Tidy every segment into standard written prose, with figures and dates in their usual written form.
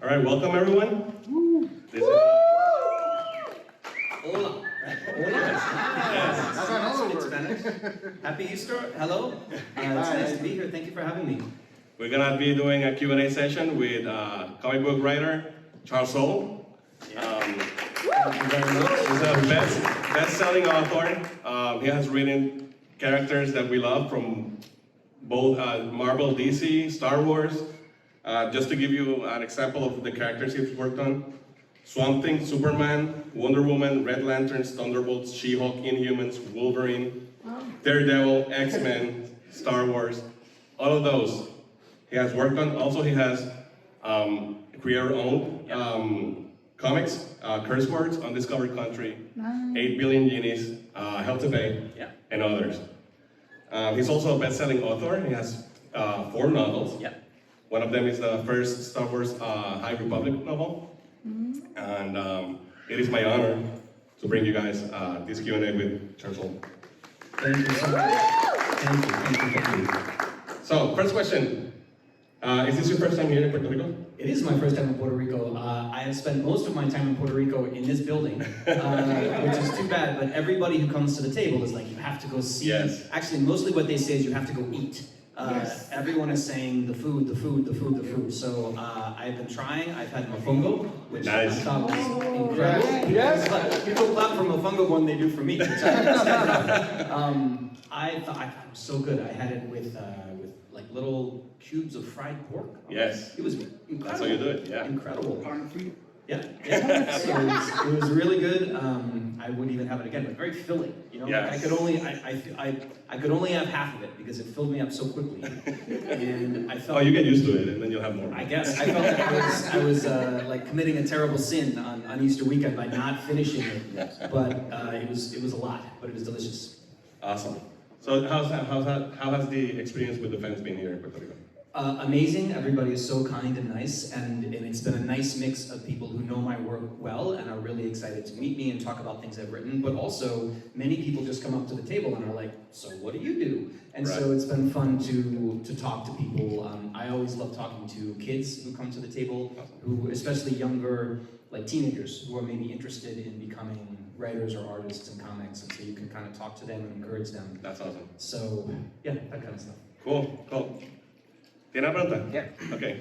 All right, welcome everyone. This is, Hola. Hola. In Spanish. Happy Easter. Hello. It's nice to be here. Thank you for having me. we're gonna be doing a Q&A session with comic book writer Charles Soule. Thank you very much. He's a best-selling author. He has written characters that we love from both Marvel, DC, Star Wars. Just to give you an example of the characters he's worked on: Swamp Thing, Superman, Wonder Woman, Red Lanterns, Thunderbolts, She-Hulk, Inhumans, Wolverine, Daredevil, X-Men, Star Wars, all of those he has worked on. Also, he has creator-owned comics, Curse Words, Undiscovered Country, 8 Billion Genies, Hell to Pay, and others. He's also a best-selling author. He has 4 novels. One of them is the first Star Wars High Republic novel. And it is my honor to bring you guys this Q&A with Charles Soule. Thank you so much. Thank you. So, first question. Is this your first time here in Puerto Rico? It is my first time in Puerto Rico. I have spent most of my time in Puerto Rico in this building, which is too bad, but everybody who comes to the table is like, you have to go see. Yes. Actually, mostly what they say is you have to go eat. Yes. Everyone is saying the food. So I've been trying. I've had mofongo, which I thought was incredible. Yes. People clap for mofongo more than they do for me. Which I thought it was so good. I had it with like little cubes of fried pork. Yes. It was incredible. That's how you do it, yeah. Incredible. Yeah. So it was really good. I would even have it again, but very filling. You know, Yes. I could only have half of it because it filled me up so quickly, and I felt. Oh, you get used to it, and then you'll have more. I guess I felt like I was like committing a terrible sin on Easter weekend by not finishing it. But it was a lot, but it was delicious. Awesome. So how has the experience with the fans been here in Puerto Rico? Amazing. Everybody is so kind and nice, and it's been a nice mix of people who know my work well and are really excited to meet me and talk about things I've written, but also many people just come up to the table and are like, so what do you do? And so it's been fun to talk to people. I always love talking to kids who come to the table, who, especially younger, like teenagers, who are maybe interested in becoming writers or artists in comics, and so you can kind of talk to them and encourage them. That's awesome. So, yeah, that kind of stuff. Cool. ¿Tiene una pregunta? Yeah. Okay.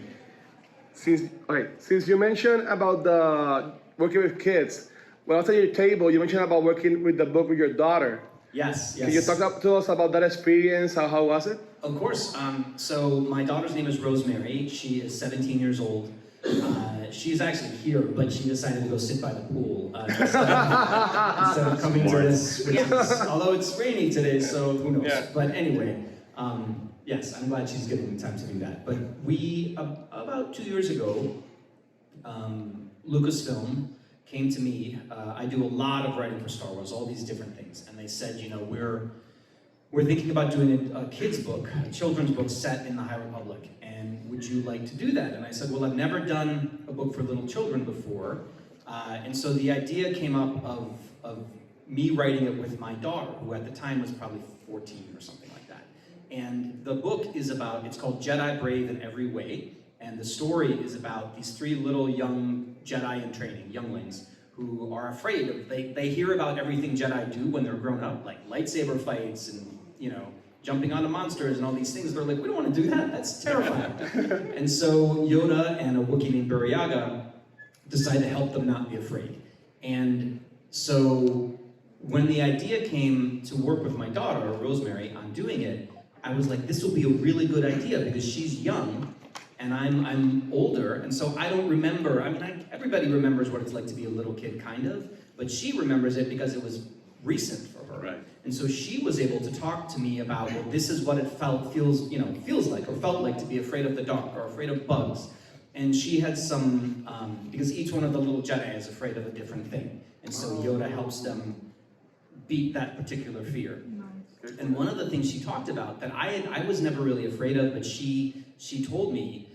Since you mentioned about the working with kids, when I was at your table, you mentioned about working with the book with your daughter. Yes. Can you talk to us about that experience? How was it? Of course. So my daughter's name is Rosemary. She is 17 years old. She's actually here, but she decided to go sit by the pool instead of coming to this. Although it's rainy today, so who knows? Yeah. But anyway, yes, I'm glad she's giving me time to do that. But we, about 2 years ago, Lucasfilm came to me. I do a lot of writing for Star Wars, all these different things, and they said, you know, we're thinking about doing a kid's book, a children's book set in the High Republic, and would you like to do that? And I said, well, I've never done a book for little children before, and so the idea came up of me writing it with my daughter, who at the time was probably 14 or something like that. And the book is about, it's called Jedi Brave in Every Way, and the story is about these 3 little young Jedi in training, younglings, who are afraid of, they hear about everything Jedi do when they're grown up, like lightsaber fights and, you know, jumping onto monsters and all these things. They're like, we don't want to do that, that's terrifying. And so Yoda and a Wookiee named Buryaga decide to help them not be afraid. And so when the idea came to work with my daughter, Rosemary, on doing it, I was like, this will be a really good idea because she's young and I'm older, and so I don't remember. I mean, everybody remembers what it's like to be a little kid, kind of, but she remembers it because it was recent for her. Right. And so she was able to talk to me about, well, this is what it feels like, or felt like to be afraid of the dark, or afraid of bugs. And she had some, because each one of the little Jedi is afraid of a different thing. And so Yoda helps them beat that particular fear. And one of the things she talked about that I was never really afraid of, but she told me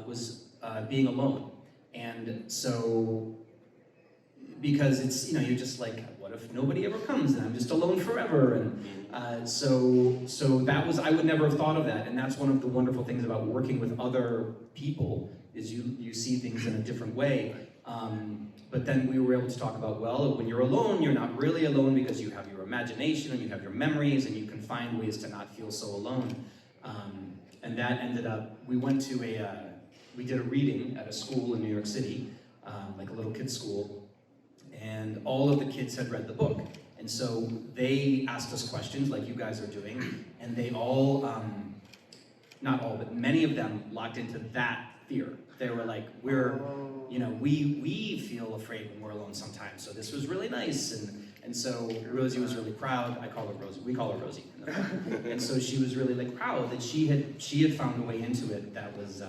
was being alone. And so, because it's, you're just like, what if nobody ever comes and I'm just alone forever? And so that was, I would never have thought of that. And that's one of the wonderful things about working with other people is you see things in a different way. But then we were able to talk about, well, when you're alone, you're not really alone because you have your imagination and you have your memories and you can find ways to not feel so alone. And that ended up, we did a reading at a school in New York City, like a little kid's school, and all of the kids had read the book. And so they asked us questions like you guys are doing, and they all, not all, but many of them locked into that fear. They were like, we feel afraid when we're alone sometimes, so this was really nice. And so Rosie was really proud. I call her Rosie. We call her Rosie. And so she was really like proud that she had found a way into it that was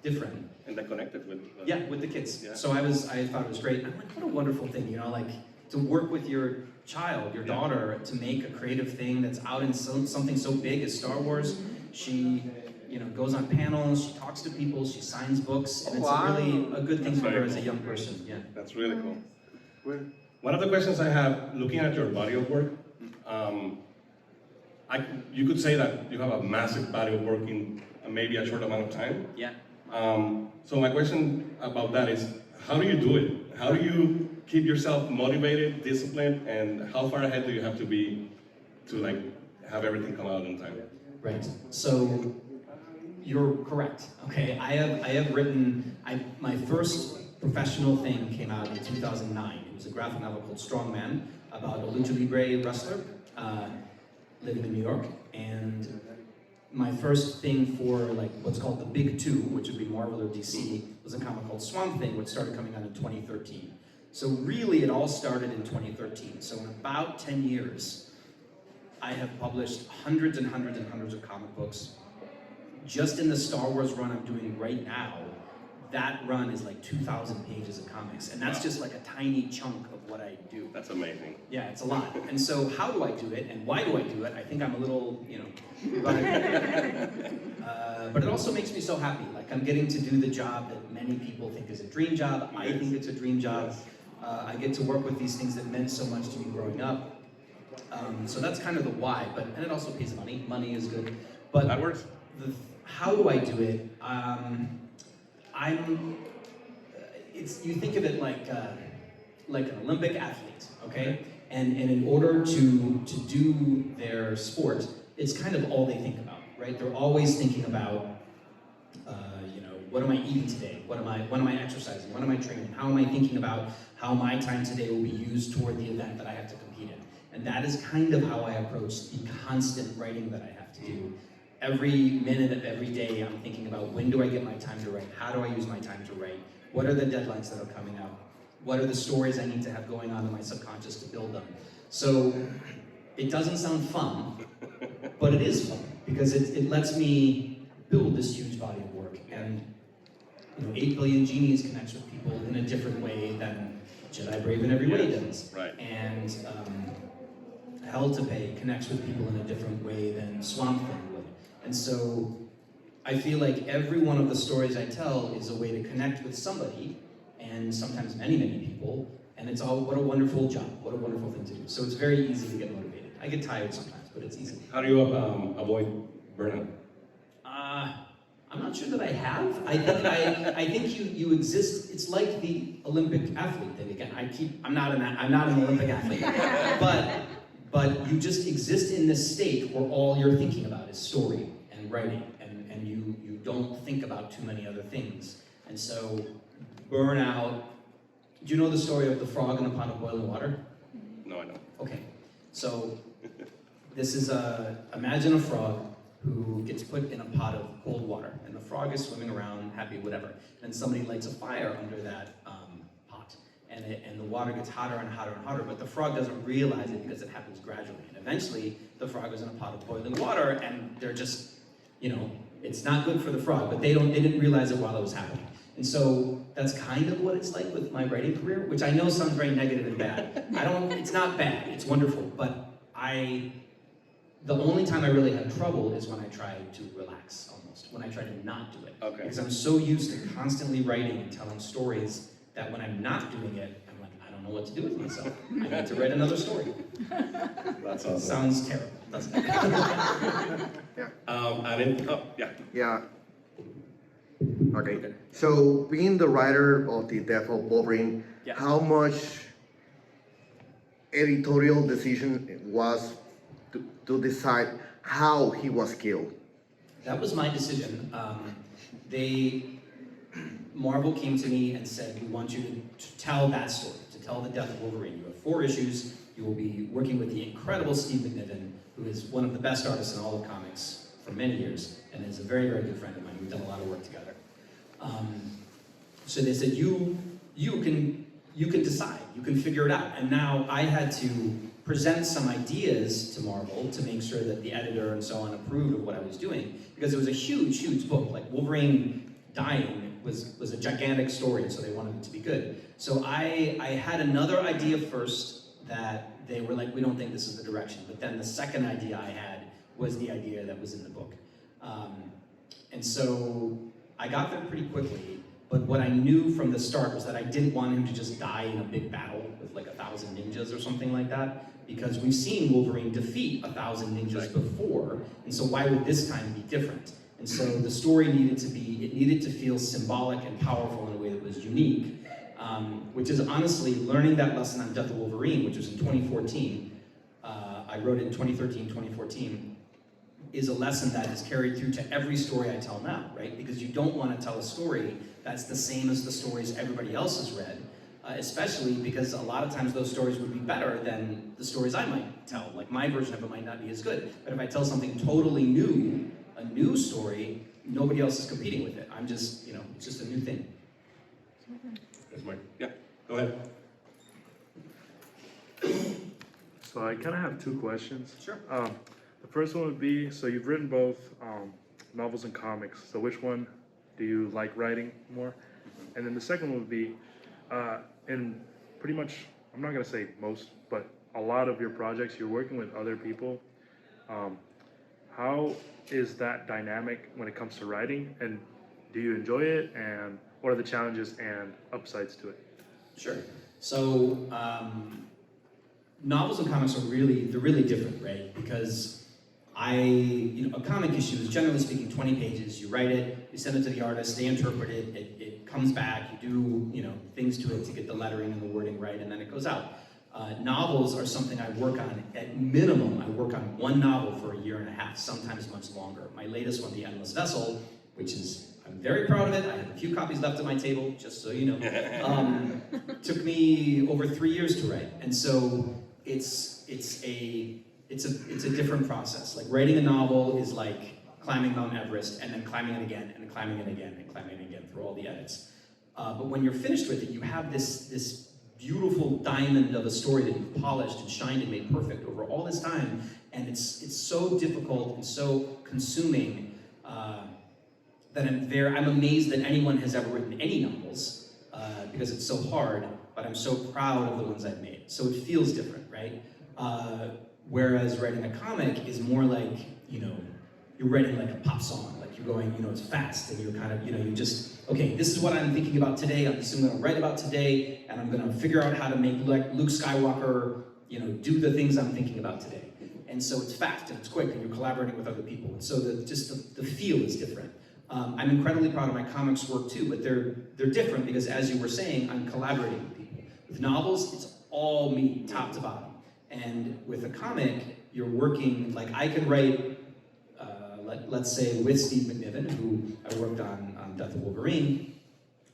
different. And that connected with... with the kids. Yeah. So I thought it was great. I'm like, what a wonderful thing, like to work with your child, your daughter, to make a creative thing that's out in something so big as Star Wars. She goes on panels, she talks to people, she signs books, and it's really a good thing for her as a young person. Yeah. That's really cool. One of the questions I have, looking at your body of work, you could say that you have a massive body of work in maybe a short amount of time. Yeah. So my question about that is, how do you do it? How do you keep yourself motivated, disciplined, and how far ahead do you have to be to have everything come out in time? Right. So you're correct. Okay. I have written. My first professional thing came out in 2009. It was a graphic novel called Strongman about a lucha libre wrestler living in New York. And my first thing for what's called the Big Two, which would be Marvel or DC, was a comic called Swamp Thing, which started coming out in 2013. So really, it all started in 2013. So in about 10 years, I have published hundreds and hundreds and hundreds of comic books. Just in the Star Wars run I'm doing right now, that run is like 2,000 pages of comics. And that's just like a tiny chunk of what I do. That's amazing. Yeah, it's a lot. And so how do I do it and why do I do it? I think I'm a little, but it also makes me so happy. Like I'm getting to do the job that many people think is a dream job. I think it's a dream job. I get to work with these things that meant so much to me growing up. So that's kind of the why, and it also pays money. Money is good. But that works. How do I do it? You think of it like an Olympic athlete, okay? And in order to do their sport, it's kind of all they think about, right? They're always thinking about, what am I eating today? When am I exercising? When am I training? How am I thinking about how my time today will be used toward the event that I have to compete in? And that is kind of how I approach the constant writing that I have to do. Every minute of every day, I'm thinking about when do I get my time to write? How do I use my time to write? What are the deadlines that are coming out? What are the stories I need to have going on in my subconscious to build them? So it doesn't sound fun, but it is fun because it lets me build this huge body of work. And 8 billion genies connects with people in a different way than Jedi Brave in Every Way does. Right. And Hell to Pay connects with people in a different way than Swamp Thing would. And so I feel like every one of the stories I tell is a way to connect with somebody, and sometimes many, many people, and it's all, what a wonderful job, what a wonderful thing to do. So it's very easy to get motivated. I get tired sometimes, but it's easy. How do you avoid burnout? I'm not sure that I have. I think you exist. It's like the Olympic athlete thing again. I'm not an Olympic athlete, but you just exist in this state where all you're thinking about is story and writing, and you don't think about too many other things. And so burnout. Do you know the story of the frog in a pot of boiling water? No, I don't. Okay, so this is imagine a frog who gets put in a pot of cold water, and the frog is swimming around, happy, whatever. And somebody lights a fire under that pot, and the water gets hotter and hotter and hotter, but the frog doesn't realize it because it happens gradually. And eventually, the frog is in a pot of boiling water, and they're just, it's not good for the frog, but they didn't realize it while it was happening. And so that's kind of what it's like with my writing career, which I know sounds very negative and bad. It's not bad, it's wonderful, but the only time I really have trouble is when I try to relax, almost, when I try to not do it. Okay. Because I'm so used to constantly writing and telling stories that when I'm not doing it, I'm like, I don't know what to do with myself. I need to write another story. That's awesome. Sounds terrible, doesn't it? Yeah. Yeah. Yeah. Okay. So being the writer of the Death of Wolverine, Yeah. how much editorial decision was to decide how he was killed? That was my decision. Marvel came to me and said, we want you to tell that story, to tell the death of Wolverine. You have 4 issues. You will be working with the incredible Steve McNiven, who is one of the best artists in all of comics for many years, and is a very, very good friend of mine. We've done a lot of work together. So they said, you can decide, you can figure it out. And now I had to present some ideas to Marvel to make sure that the editor and so on approved of what I was doing, because it was a huge, huge book. Like Wolverine dying was a gigantic story, and so they wanted it to be good. So I had another idea first that they were like, we don't think this is the direction. But then the second idea I had was the idea that was in the book. And so I got there pretty quickly, but what I knew from the start was that I didn't want him to just die in a big battle with like 1,000 ninjas or something like that, because we've seen Wolverine defeat 1,000 ninjas before, and so why would this time be different? And so the story needed to feel symbolic and powerful in a way that was unique, which is honestly learning that lesson on Death of Wolverine, which was in 2014. I wrote it in 2013, 2014, is a lesson that is carried through to every story I tell now, right? Because you don't want to tell a story that's the same as the stories everybody else has read, especially because a lot of times those stories would be better than the stories I might tell. Like my version of it might not be as good, but if I tell something totally new, a new story, nobody else is competing with it. I'm just, it's just a new thing. That's Mike. Yeah, go ahead. So I kind of have 2 questions. Sure. The first one would be, so you've written both novels and comics, so which one do you like writing more? And then the second one would be, in pretty much, I'm not going to say most, but a lot of your projects, you're working with other people. How is that dynamic when it comes to writing, and do you enjoy it, and what are the challenges and upsides to it? Sure. So novels and comics are really different, right? Because a comic issue is generally speaking 20 pages. You write it, you send it to the artist, they interpret it, it comes back, you do things to it to get the lettering and the wording right, and then it goes out. Novels are something I work on, at minimum, I work on 1 novel for 1.5 years, sometimes much longer. My latest one, The Endless Vessel, which is, I'm very proud of it, I have a few copies left at my table, just so you know. Took me over 3 years to write, and so it's a different process. Like writing a novel is like climbing Mount Everest, and then climbing it again, and climbing it again, and climbing it again through all the edits. But when you're finished with it, you have this beautiful diamond of a story that you've polished and shined and made perfect over all this time, and it's so difficult and so consuming that I'm amazed that anyone has ever written any novels because it's so hard, but I'm so proud of the ones I've made. So it feels different, right? Whereas writing a comic is more like, you're writing like a pop song, like you're going, it's fast, and you're kind of, you just, okay, this is what I'm thinking about today, I'm going to write about today, and I'm going to figure out how to make Luke Skywalker, do the things I'm thinking about today. And so it's fast, and it's quick, and you're collaborating with other people, and so the feel is different. I'm incredibly proud of my comics work too, but they're different because, as you were saying, I'm collaborating with people. With novels, it's all me, top to bottom. And with a comic, you're working, like I can write, let's say with Steve McNiven, who I worked on Death of Wolverine,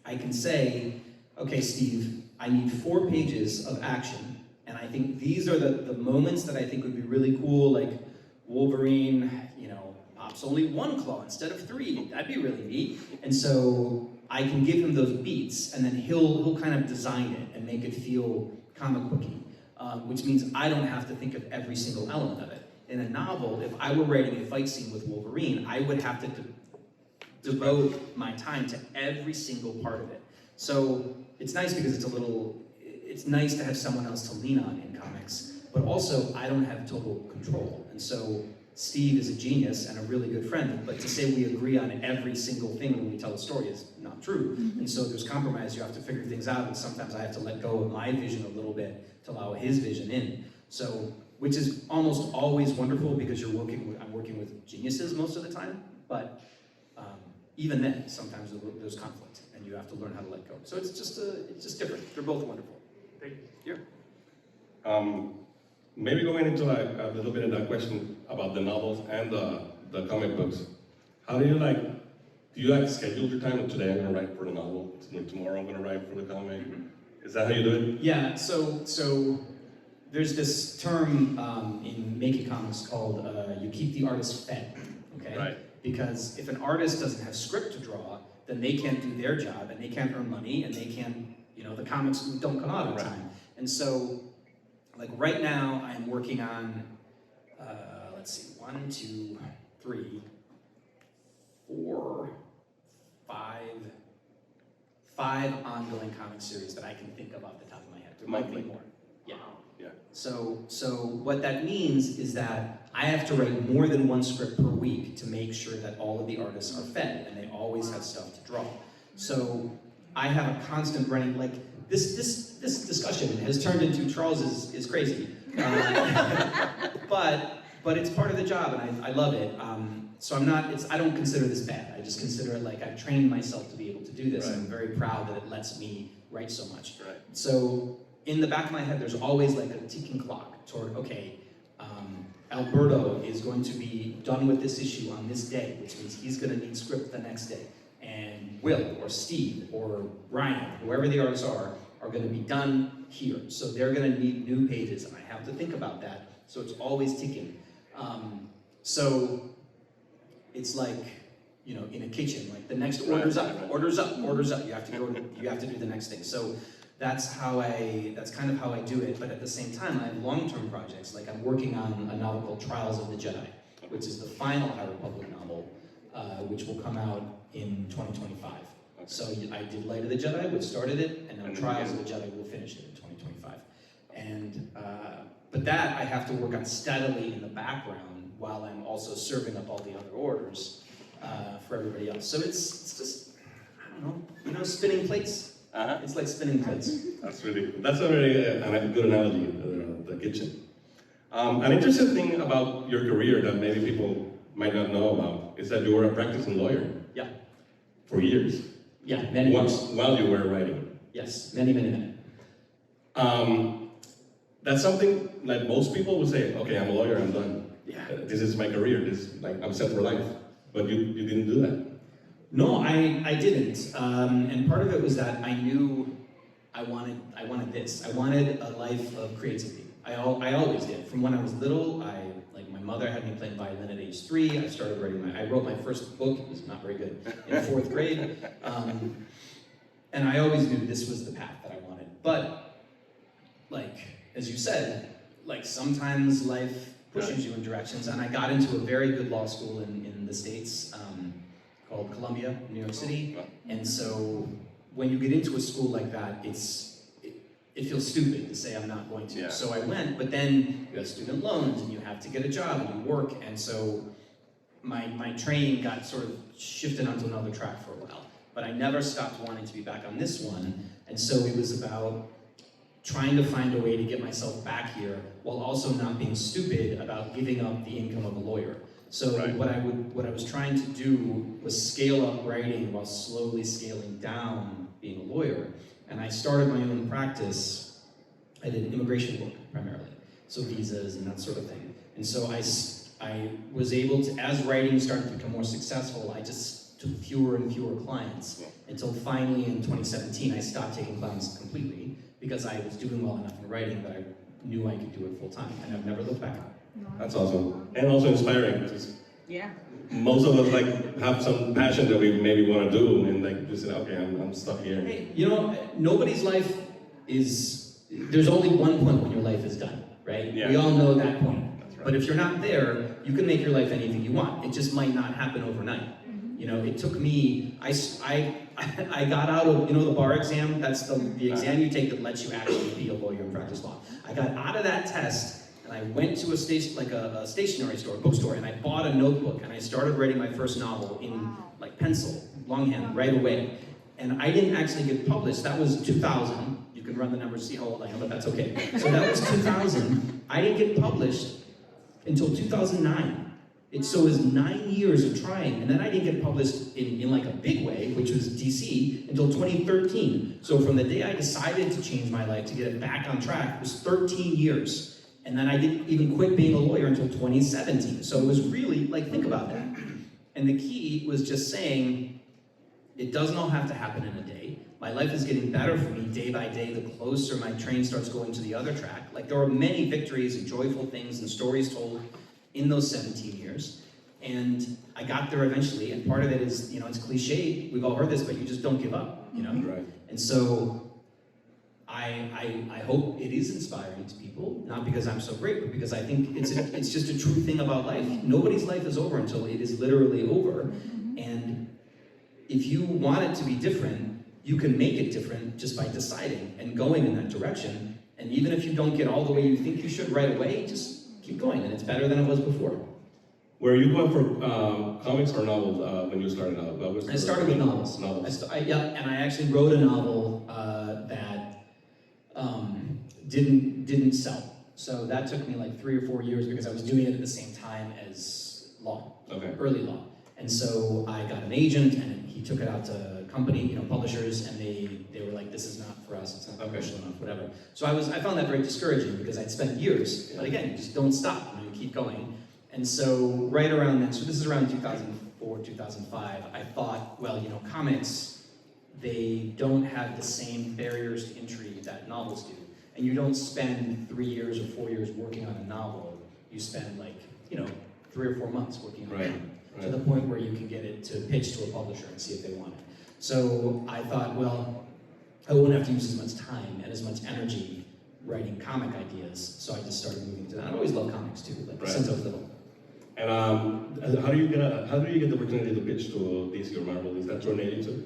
I can say, okay, Steve, I need 4 pages of action, and I think these are the moments that I think would be really cool, like Wolverine, pops only 1 claw instead of 3, that'd be really neat. And so I can give him those beats, and then he'll kind of design it and make it feel comic booky. Which means I don't have to think of every single element of it. In a novel, if I were writing a fight scene with Wolverine, I would have to devote my time to every single part of it. So it's nice because it's nice to have someone else to lean on in comics, but also I don't have total control. And so Steve is a genius and a really good friend, but to say we agree on every single thing when we tell a story is not true. And so there's compromise, you have to figure things out, and sometimes I have to let go of my vision a little bit to allow his vision in. So, which is almost always wonderful because I'm working with geniuses most of the time, but even then, sometimes there's conflict, and you have to learn how to let go. So it's just different. They're both wonderful. Thank you. Yeah. Maybe going into like a little bit of that question about the novels and the comic books. How do you schedule your time? Today I'm gonna write for the novel, tomorrow I'm gonna write for the comic. Is that how you do it? Yeah, so there's this term in making comics called you keep the artist fed, okay? Right. Because if an artist doesn't have script to draw, then they can't do their job, and they can't earn money, and they can't, the comics don't come out on time. And so, like right now, I'm working on, let's see, 1, 2, 3, 4, 5 ongoing comic series that I can think of off the top of my head. There might be more. Yeah. Yeah. So what that means is that I have to write more than one script per week to make sure that all of the artists are fed and they always have stuff to draw. So I have a constant running, like this discussion has turned into Charles is crazy. But it's part of the job and I love it. So I don't consider this bad. I just consider it like I've trained myself to be able to do this. Right. And I'm very proud that it lets me write so much. Right. So in the back of my head, there's always like a ticking clock toward, okay, Alberto is going to be done with this issue on this day, which means he's gonna need script the next day. And Will, or Steve, or Ryan, whoever the artists are gonna be done here. So they're gonna need new pages, and I have to think about that. So it's always ticking. So it's like, in a kitchen, like the next order's up, order's up, order's up. You have to do the next thing. So that's kind of how I do it, but at the same time, I have long-term projects. Like I'm working on a novel called Trials of the Jedi, which is the final High Republic novel, which will come out in 2025. Okay. So I did Light of the Jedi, which started it, and now Trials of the Jedi will finish it in 2025. And, but that I have to work on steadily in the background while I'm also serving up all the other orders for everybody else. So it's just, I don't know, spinning plates. It's like spinning plates. That's a very good analogy, the kitchen. An interesting thing about your career that maybe people might not know about is that you were a practicing lawyer. Yeah. For years. Yeah, many years. While you were writing. Yes, many. That's something that most people would say, okay, I'm a lawyer, I'm done. Yeah. This is my career, I'm set for life. But you didn't do that. No, I didn't, and part of it was that I knew I wanted this. I wanted a life of creativity. I always did. From when I was little, my mother had me playing violin at age 3. I started writing I wrote my first book. It was not very good in 4th grade, and I always knew this was the path that I wanted. But as you said, sometimes life pushes you in directions, and I got into a very good law school in the States. Called Columbia, New York City, and so when you get into a school like that, it feels stupid to say I'm not going to. Yeah. So I went, but then you have student loans, and you have to get a job, and you work, and so my training got sort of shifted onto another track for a while. But I never stopped wanting to be back on this one, and so it was about trying to find a way to get myself back here while also not being stupid about giving up the income of a lawyer. So right. what I was trying to do was scale up writing while slowly scaling down being a lawyer. And I started my own practice. I did immigration work primarily, so visas and that sort of thing. And so I was able to, as writing started to become more successful, I just took fewer and fewer clients until finally in 2017 I stopped taking clients completely because I was doing well enough in writing that I knew I could do it full time, and I've never looked back. That's awesome. And also inspiring. Yeah. Most of us have some passion that we maybe want to do and just say, okay, I'm stuck here. Hey, nobody's life there's only one point when your life is done, right? Yeah. We all know that point. That's right. But if you're not there, you can make your life anything you want. It just might not happen overnight. It took me, I got out of, the bar exam, that's the exam you take that lets you actually be a lawyer and practice law. I got out of that test, and I went to a stationery store, bookstore, and I bought a notebook, and I started writing my first novel in pencil, longhand, right away. And I didn't actually get published. That was 2000. You can run the numbers, see how old I am, but that's okay. So that was 2000. I didn't get published until 2009. So it was 9 years of trying, and then I didn't get published in like a big way, which was DC, until 2013. So from the day I decided to change my life to get it back on track, it was 13 years. And then I didn't even quit being a lawyer until 2017. So it was really, like, think about that. And the key was just saying, it doesn't all have to happen in a day. My life is getting better for me day by day, the closer my train starts going to the other track. Like, there are many victories and joyful things and stories told in those 17 years. And I got there eventually, and part of it is, you know, it's cliche, we've all heard this, but you just don't give up, you know? Right. And so, I hope it is inspiring to people, not because I'm so great, but because I think it's just a true thing about life. Nobody's life is over until it is literally over. And if you want it to be different, you can make it different just by deciding and going in that direction. And even if you don't get all the way you think you should right away, just keep going, and it's better than it was before. Were you going for comics or novels when you started out? I started with novels. And I actually wrote a novel that didn't sell. So that took me like 3 or 4 years because I was doing it at the same time as law, early law. And so I got an agent, and he took it out to company, you know, publishers, and they were like, "This is not for us. It's not commercial enough, whatever." So I found that very discouraging because I'd spent years. But again, you just don't stop. You know, you keep going. And so right around then, so this is around 2004, 2005. I thought, well, you know, comics, they don't have the same barriers to entry that novels do. And you don't spend 3 years or 4 years working on a novel. You spend, like, you know, 3 or 4 months working on it. To the point where you can get it to pitch to a publisher and see if they want it. So I thought, well, I won't have to use as much time and as much energy writing comic ideas, so I just started moving to that. I've always loved comics too, like since I was little. And how do you get the opportunity to pitch to DC or Marvel? Is that through an agency?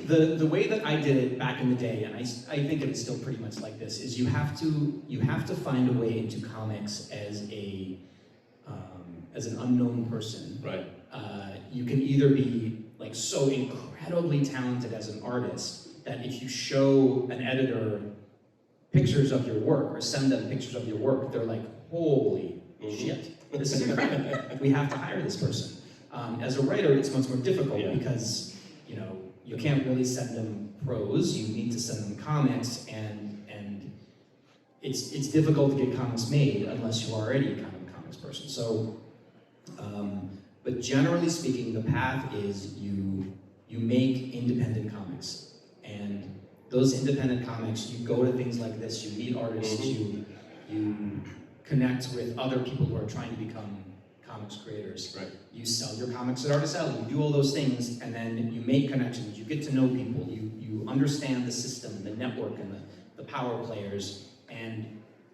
The way that I did it back in the day, and I think it's still pretty much like this, is you have to find a way into comics as an unknown person. Right. You can either be like so incredibly talented as an artist that if you show an editor pictures of your work or send them pictures of your work, they're like, holy shit, this is incredible. We have to hire this person. As a writer, it's much more difficult because, you know, you can't really send them prose. You need to send them comics, and it's difficult to get comics made unless you're already kind of a comics person. So. But generally speaking, the path is you make independent comics, and those independent comics, you go to things like this, you meet artists, you connect with other people who are trying to become comics creators. Right. You sell your comics at Artist Alley, you do all those things, and then you make connections, you get to know people, you understand the system, the network, and the power players, and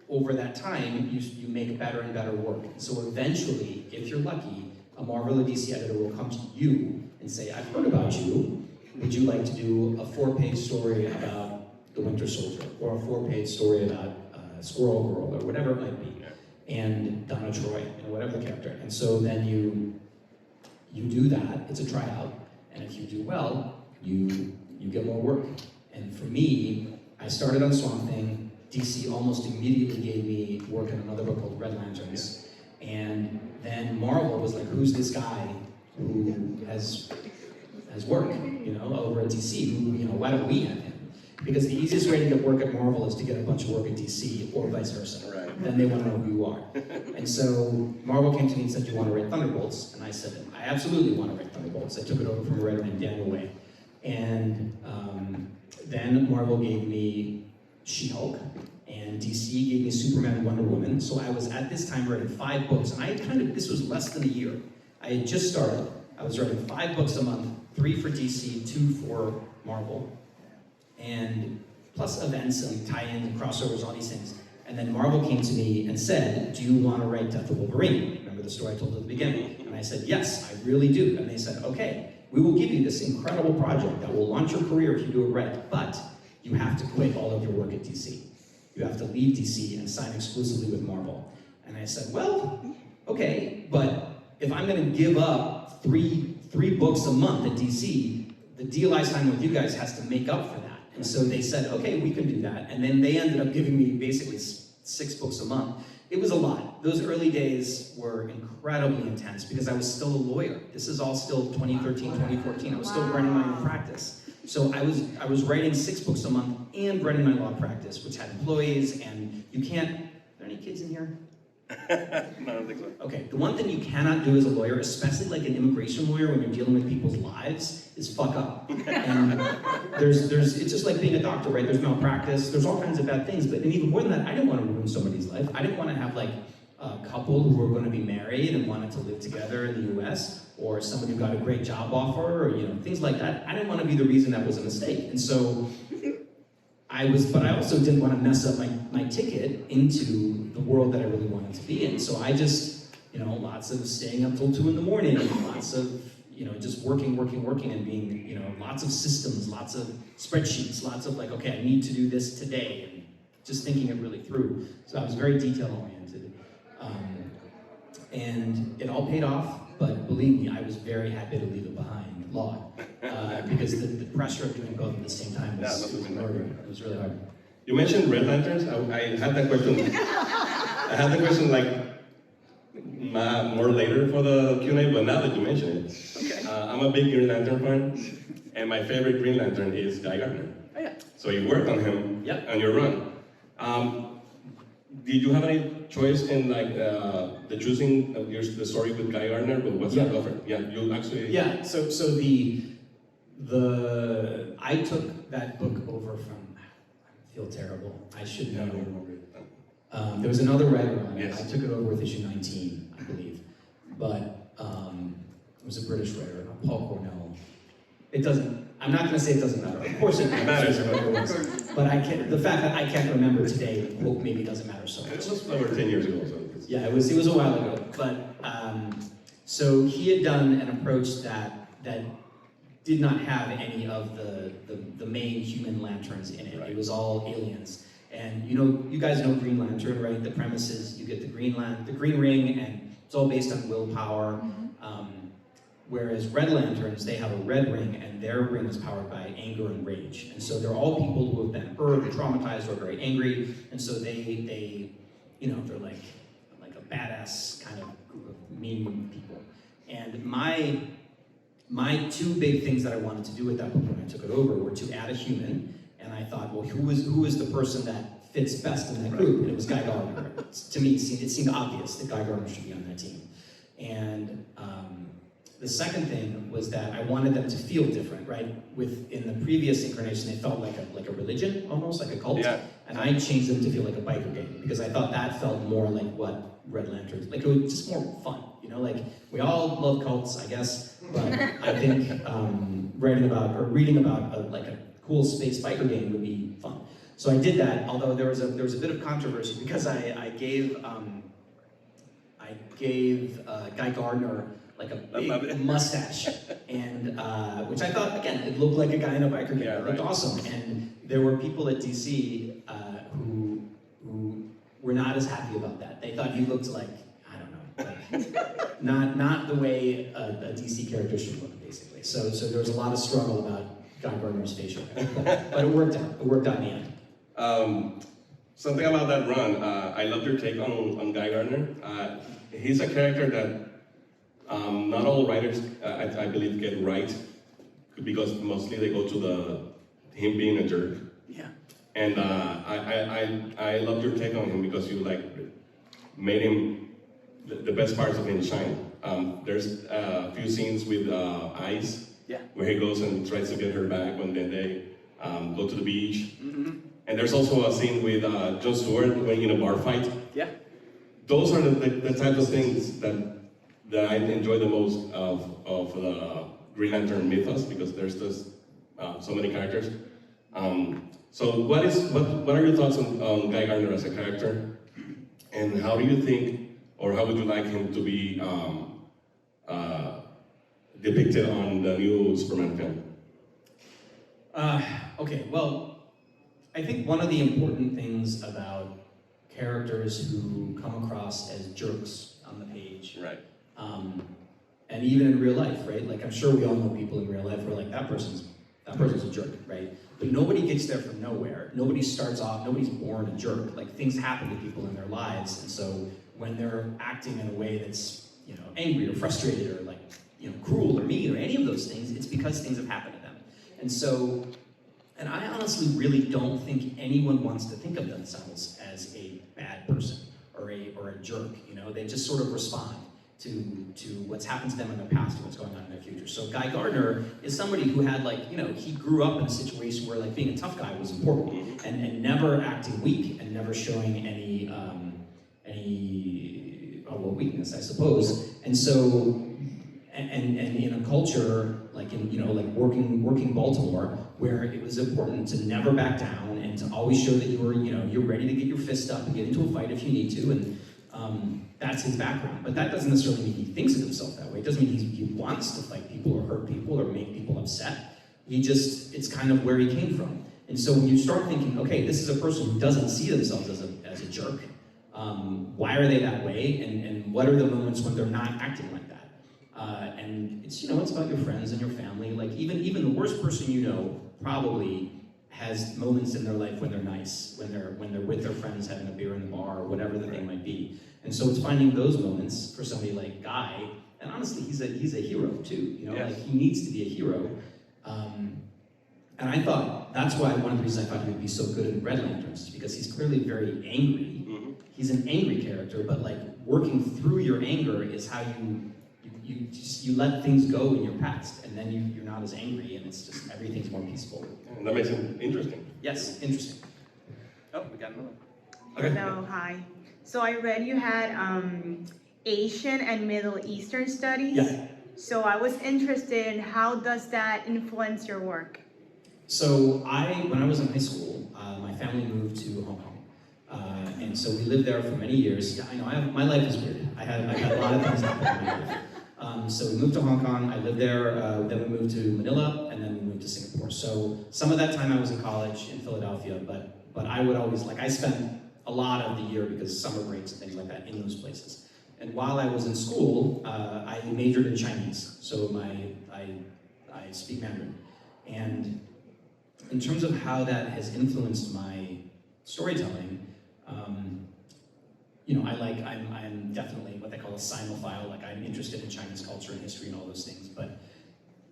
over that time, you make better and better work. So eventually, if you're lucky, a Marvel or DC editor will come to you and say, "I've heard about you. Would you like to do a 4-page story about the Winter Soldier, or a 4-page story about Squirrel Girl, or whatever it might be, and Donna Troy, you know, whatever the character." And so then you do that. It's a tryout, and if you do well, you get more work. And for me, I started on Swamp Thing. DC almost immediately gave me work in another book called Red Lanterns. And then Marvel was like, who's this guy who has work, you know, over at DC? Who, you know, why don't we have him? Because the easiest way to get work at Marvel is to get a bunch of work at DC, or vice versa. Right. Then they want to know who you are. And so Marvel came to me and said, "Do you want to write Thunderbolts?" And I said, "I absolutely want to write Thunderbolts." I took it over from a writer named Daniel Way. And then Marvel gave me She-Hulk, and DC gave me Superman and Wonder Woman. So I was at this time writing 5 books, and this was less than a year. I had just started. I was writing 5 books a month, 3 for DC, 2 for Marvel, and plus events and tie-ins and crossovers, all these things. And then Marvel came to me and said, "Do you want to write Death of Wolverine?" Remember the story I told at the beginning? And I said, "Yes, I really do." And they said, "Okay, we will give you this incredible project that will launch your career if you do it right, but you have to quit all of your work at DC. You have to leave DC and sign exclusively with Marvel." And I said, "Well, okay, but if I'm going to give up three books a month at DC, the deal I signed with you guys has to make up for that." And so they said, "Okay, we can do that." And then they ended up giving me basically 6 books a month. It was a lot. Those early days were incredibly intense because I was still a lawyer. This is all still 2013, 2014. I was still running my own practice. So I was writing 6 books a month and running my law practice, which had employees, and you can't, are there any kids in here? No, I don't think so. Okay, the one thing you cannot do as a lawyer, especially like an immigration lawyer when you're dealing with people's lives, is fuck up. And it's just like being a doctor, right? There's malpractice, there's all kinds of bad things, but and even more than that, I didn't want to ruin somebody's life. I didn't want to have like a couple who were going to be married and wanted to live together in the US, or somebody who got a great job offer, or things like that. I didn't want to be the reason that was a mistake. And so but I also didn't want to mess up my ticket into the world that I really wanted to be in. So I just, lots of staying up till 2 in the morning, lots of, just working and being, lots of systems, lots of spreadsheets, lots of like, okay, I need to do this today, and just thinking it really through. So I was very detail-oriented. And it all paid off, but believe me, I was very happy to leave it behind, law. Because the pressure of doing both at the same time was really hard. You mentioned Red Lanterns. I had that question. I had the question like more later for the Q&A, but now that you mention it, Okay. I'm a big Green Lantern fan, and my favorite Green Lantern is Guy Gardner. Oh yeah. So you worked on him on your run. Did you have any choice in like the choosing the story with Guy Gardner? But what's that offer? Yeah, you actually. Yeah. So I took that book over from. I feel terrible. I should know. There was another writer on it. Yes. I took it over with issue 19, I believe, but it was a British writer, Paul Cornell. It doesn't. I'm not going to say it doesn't matter. Of course it matters. But I can't. The fact that I can't remember today, quote, maybe doesn't matter so much. It was over 10 years ago. So Yeah, it was a while ago. But so he had done an approach that did not have any of the main human lanterns in it. Right. It was all aliens. And you guys know Green Lantern, right? The premise is you get the green ring, and it's all based on willpower. Whereas Red Lanterns, they have a red ring, and their ring is powered by anger and rage. And so they're all people who have been hurt or traumatized or very angry, and so they're like a badass kind of group of mean people. And my 2 big things that I wanted to do with that book when I took it over were to add a human, and I thought, well, who is the person that fits best in that group? And it was Guy Gardner. To me, it seemed obvious that Guy Gardner should be on that team. And the second thing was that I wanted them to feel different, right? In the previous incarnation, they felt like a religion, almost like a cult. Yeah. And I changed them to feel like a biker gang because I thought that felt more like what Red Lanterns, like it was just more fun, like we all love cults, I guess, but I think reading about a cool space biker gang would be fun. So I did that, although there was a bit of controversy because I gave Guy Gardner like a big mustache, and which I thought, again, it looked like a guy in a biker gang. Yeah, It looked awesome, and there were people at DC who were not as happy about that. They thought he looked like, I don't know, like not the way a DC character should look, basically. So there was a lot of struggle about Guy Gardner's facial hair, but it worked out. It worked out in the end. Something about that run, I loved your take on Guy Gardner. He's a character that not all writers, I believe, get right, because mostly they go to him being a jerk. Yeah. And I loved your take on him because you made him the best parts of him shine. There's a few scenes with Ice, where he goes and tries to get her back when they go to the beach. Mm-hmm. And there's also a scene with John Stewart when in a bar fight. Yeah. Those are the types of things that I enjoy the most of the Green Lantern mythos, because there's just so many characters. So what are your thoughts on Guy Gardner as a character, and how do you think, or how would you like him to be depicted on the new Superman film? Okay, well, I think one of the important things about characters who come across as jerks on the page, right? And even in real life, right? Like, I'm sure we all know people in real life who are like, that person's that person's a jerk, right? But nobody gets there from nowhere. Nobody starts off, nobody's born a jerk. Like, things happen to people in their lives, and so when they're acting in a way that's, you know, angry or frustrated or like, you know, cruel or mean or any of those things, it's because things have happened to them. And so, and I honestly really don't think anyone wants to think of themselves as a bad person or a jerk, you know? They just sort of respond to what's happened to them in their past and what's going on in their future. So Guy Gardner is somebody who had, like, you know, he grew up in a situation where, like, being a tough guy was important and never acting weak and never showing any weakness, I suppose. And so, and in a culture like in, you know, like working Baltimore, where it was important to never back down and to always show that you were, you know, you're ready to get your fist up and get into a fight if you need to, and that's his background. But that doesn't necessarily mean he thinks of himself that way. It doesn't mean he wants to fight people or hurt people or make people upset. It's kind of where he came from. And so when you start thinking, okay, this is a person who doesn't see themselves as a jerk, why are they that way, and what are the moments when they're not acting like that? And it's, you know, it's about your friends and your family. Like, even the worst person you know probably has moments in their life when they're nice, when they're with their friends having a beer in the bar or whatever the thing might be. And so it's finding those moments for somebody like Guy, and honestly, he's a hero too. You know, Yes. like, he needs to be a hero. And I thought that's why one of the reasons I thought he would be so good in Red Lanterns is because he's clearly very angry. Mm-hmm. He's an angry character, but like, working through your anger is how you let things go in your past, and then you're not as angry, and it's just, everything's more peaceful. And that makes it interesting. Yes, interesting. Oh, we got another. Okay. Hello, hi. So I read you had Asian and Middle Eastern studies. Yeah. So I was interested in how does that influence your work? So when I was in high school, my family moved to Hong Kong. And so we lived there for many years. Yeah, I know, my life is weird. I had a lot of things happen in my life. So we moved to Hong Kong, I lived there, then we moved to Manila, and then we moved to Singapore. So some of that time I was in college in Philadelphia, but I would always, like, I spent a lot of the year, because summer breaks and things like that, in those places. And while I was in school, I majored in Chinese, so I speak Mandarin. And in terms of how that has influenced my storytelling, you know, I'm definitely what they call a Sinophile. Like, I'm interested in Chinese culture and history and all those things. But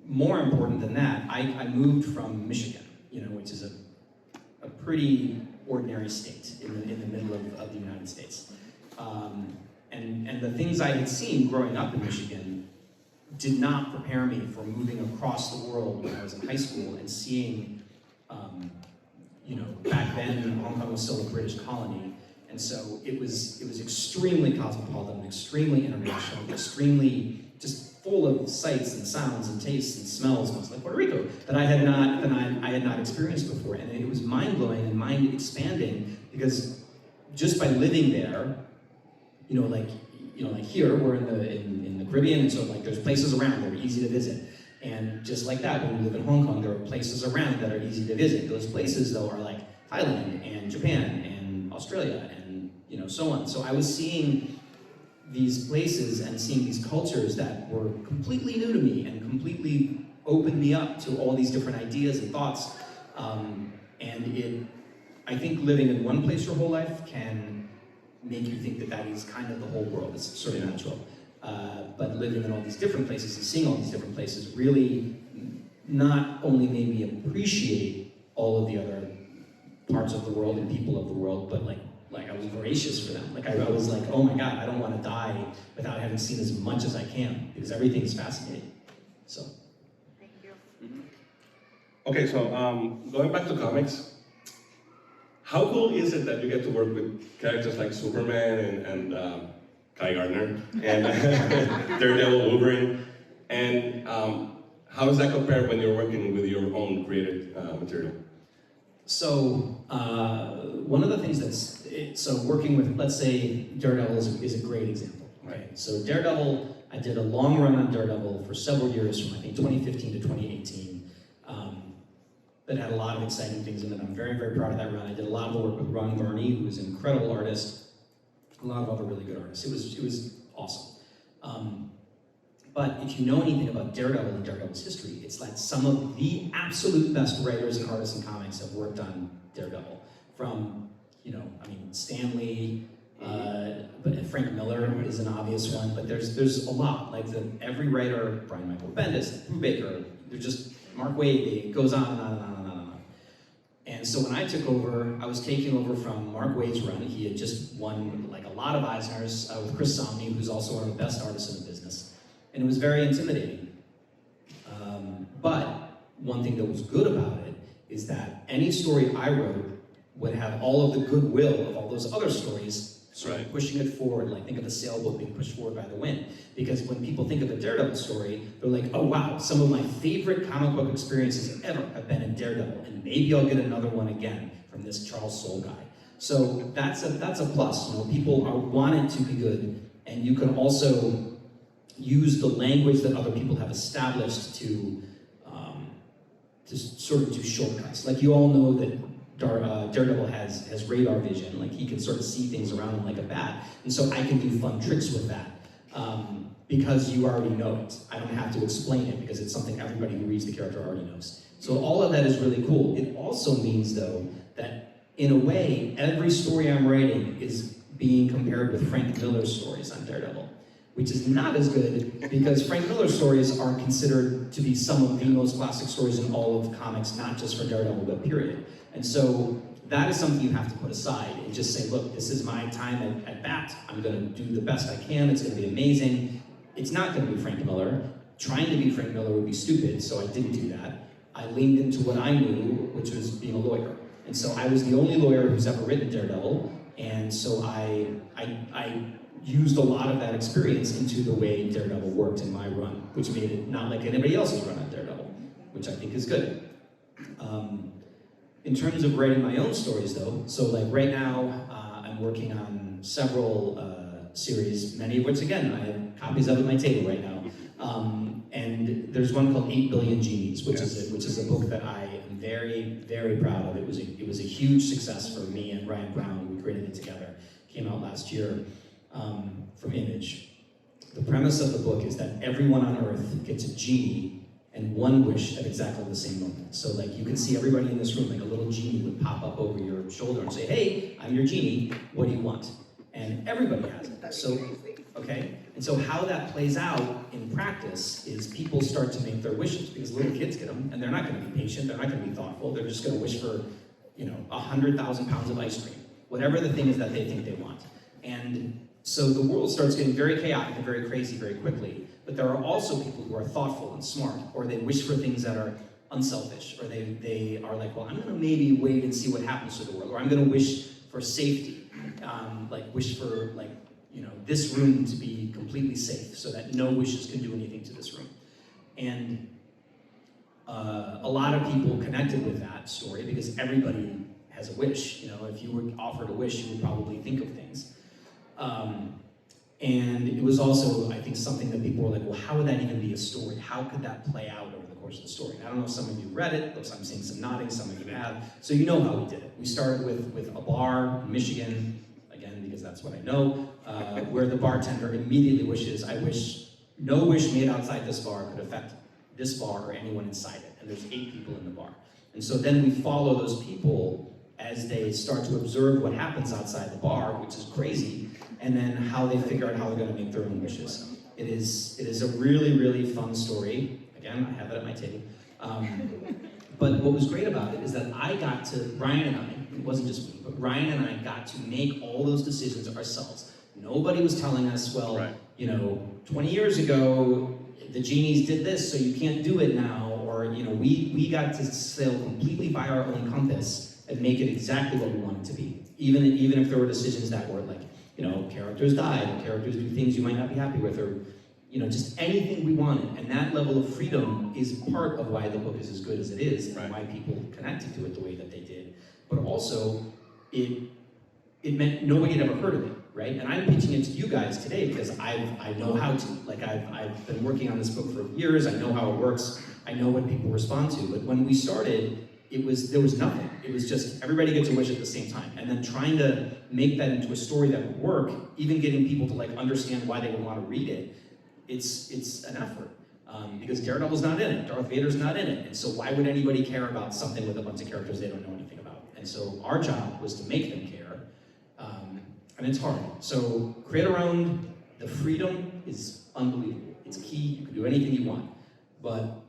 more important than that, I moved from Michigan, you know, which is a pretty ordinary state in the middle of the United States. And the things I had seen growing up in Michigan did not prepare me for moving across the world when I was in high school and seeing, you know, back then Hong Kong was still a British colony, and so it was extremely cosmopolitan, extremely international, extremely just full of sights and sounds and tastes and smells, much like Puerto Rico, that I had not experienced before, and it was mind blowing and mind expanding, because just by living there, you know, like here we're in the Caribbean, and so, like, there's places around that are easy to visit. And just like that, when we live in Hong Kong, there are places around that are easy to visit. Those places, though, are like Thailand and Japan and Australia and, you know, so on. So I was seeing these places and seeing these cultures that were completely new to me and completely opened me up to all these different ideas and thoughts. I think living in one place your whole life can make you think that is kind of the whole world. It's sort of natural. But living in all these different places and seeing all these different places really not only made me appreciate all of the other parts of the world and people of the world, but like I was voracious for them. Like, I was like, oh my God, I don't want to die without having seen as much as I can, because everything is fascinating. So. Thank you. Okay, so going back to comics, how cool is it that you get to work with characters like Superman and Guy Gardner and Daredevil, Wolverine, and how does that compare when you're working with your own created material? So one of the things so working with, let's say, Daredevil is a great example. Right. So Daredevil, I did a long run on Daredevil for several years, from I think 2015 to 2018. That had a lot of exciting things in it. I'm very, very proud of that run. I did a lot of work with Ron Garney, who is an incredible artist. A lot of other really good artists. It was awesome. But if you know anything about Daredevil and Daredevil's history, it's like some of the absolute best writers and artists in comics have worked on Daredevil. From, Stan Lee, but Frank Miller is an obvious one, but there's a lot. Like every writer, Brian Michael Bendis, Brubaker, they're just Mark Waid, it goes on and on and on and on and on. And so when I took over, I was taking over from Mark Waid's run. He had just won like a lot of Eisners with Chris Samnee, who's also one of the best artists in the business. And it was very intimidating. But one thing that was good about it is that any story I wrote would have all of the goodwill of all those other stories sort of pushing it forward. Like think of a sailboat being pushed forward by the wind. Because when people think of a Daredevil story, they're like, oh wow, some of my favorite comic book experiences ever have been in Daredevil, and maybe I'll get another one again from this Charles Soule guy. So that's a plus. People want it to be good, and you can also use the language that other people have established to sort of do shortcuts. Like you all know that Daredevil has radar vision, like he can sort of see things around him like a bat, and so I can do fun tricks with that because you already know it. I don't have to explain it because it's something everybody who reads the character already knows. So all of that is really cool. It also means though that in a way, every story I'm writing is being compared with Frank Miller's stories on Daredevil, which is not as good because Frank Miller's stories are considered to be some of the most classic stories in all of comics, not just for Daredevil, but period. And so that is something you have to put aside and just say, look, this is my time at bat. I'm gonna do the best I can. It's gonna be amazing. It's not gonna be Frank Miller. Trying to be Frank Miller would be stupid, so I didn't do that. I leaned into what I knew, which was being a lawyer. And so I was the only lawyer who's ever written Daredevil, and so I used a lot of that experience into the way Daredevil worked in my run, which made it not like anybody else's run on Daredevil, which I think is good. In terms of writing my own stories though, so like right now, I'm working on several series, many of which again, I have copies of at my table right now. And there's one called 8 Billion Genies, which is a book that I am very, very proud of. It was a huge success for me and Ryan Brown. We created it together. Came out last year from Image. The premise of the book is that everyone on Earth gets a genie and one wish at exactly the same moment. So like you can see everybody in this room, like a little genie would pop up over your shoulder and say, hey, I'm your genie, what do you want? And everybody has it. So, okay? And so how that plays out in practice is people start to make their wishes because little kids get them and they're not gonna be patient, they're not gonna be thoughtful, they're just gonna wish for, 100,000 pounds of ice cream, whatever the thing is that they think they want. And so the world starts getting very chaotic and very crazy very quickly. But there are also people who are thoughtful and smart, or they wish for things that are unselfish, or they are like, well, I'm gonna maybe wait and see what happens to the world, or I'm gonna wish for safety, wish for this room to be completely safe so that no wishes can do anything to this room. And a lot of people connected with that story because everybody has a wish. If you were offered a wish, you would probably think of things. And it was also, I think, something that people were like, well, how would that even be a story? How could that play out over the course of the story? I don't know if some of you read it, I'm seeing some nodding, some of you have. So you know how we did it. We started with a bar in Michigan, again, because that's what I know, where the bartender immediately wishes, I wish no wish made outside this bar could affect this bar or anyone inside it. And there's 8 people in the bar. And so then we follow those people as they start to observe what happens outside the bar, which is crazy, and then how they figure out how they're going to make their own wishes. It is a really, really fun story. Again, I have it at my table. But what was great about it is that Ryan and I, it wasn't just me, but Ryan and I got to make all those decisions ourselves. Nobody was telling us, well, 20 years ago, the genies did this, so you can't do it now, or we got to sail completely by our own compass and make it exactly what we want it to be. Even if there were decisions that were like, characters died, or characters do things you might not be happy with, or just anything we wanted. And that level of freedom is part of why the book is as good as it is, and why people connected to it the way that they did. But also, it meant nobody had ever heard of it, right? And I'm pitching it to you guys today because I know how to. Like I've been working on this book for years. I know how it works. I know what people respond to. But when we started, there was nothing. It was just everybody gets a wish at the same time. And then trying to make that into a story that would work, even getting people to understand why they would want to read it, it's an effort. Because Daredevil's not in it, Darth Vader's not in it, and so why would anybody care about something with a bunch of characters they don't know anything about? And so our job was to make them care, and it's hard. So create around the freedom is unbelievable. It's key, you can do anything you want, but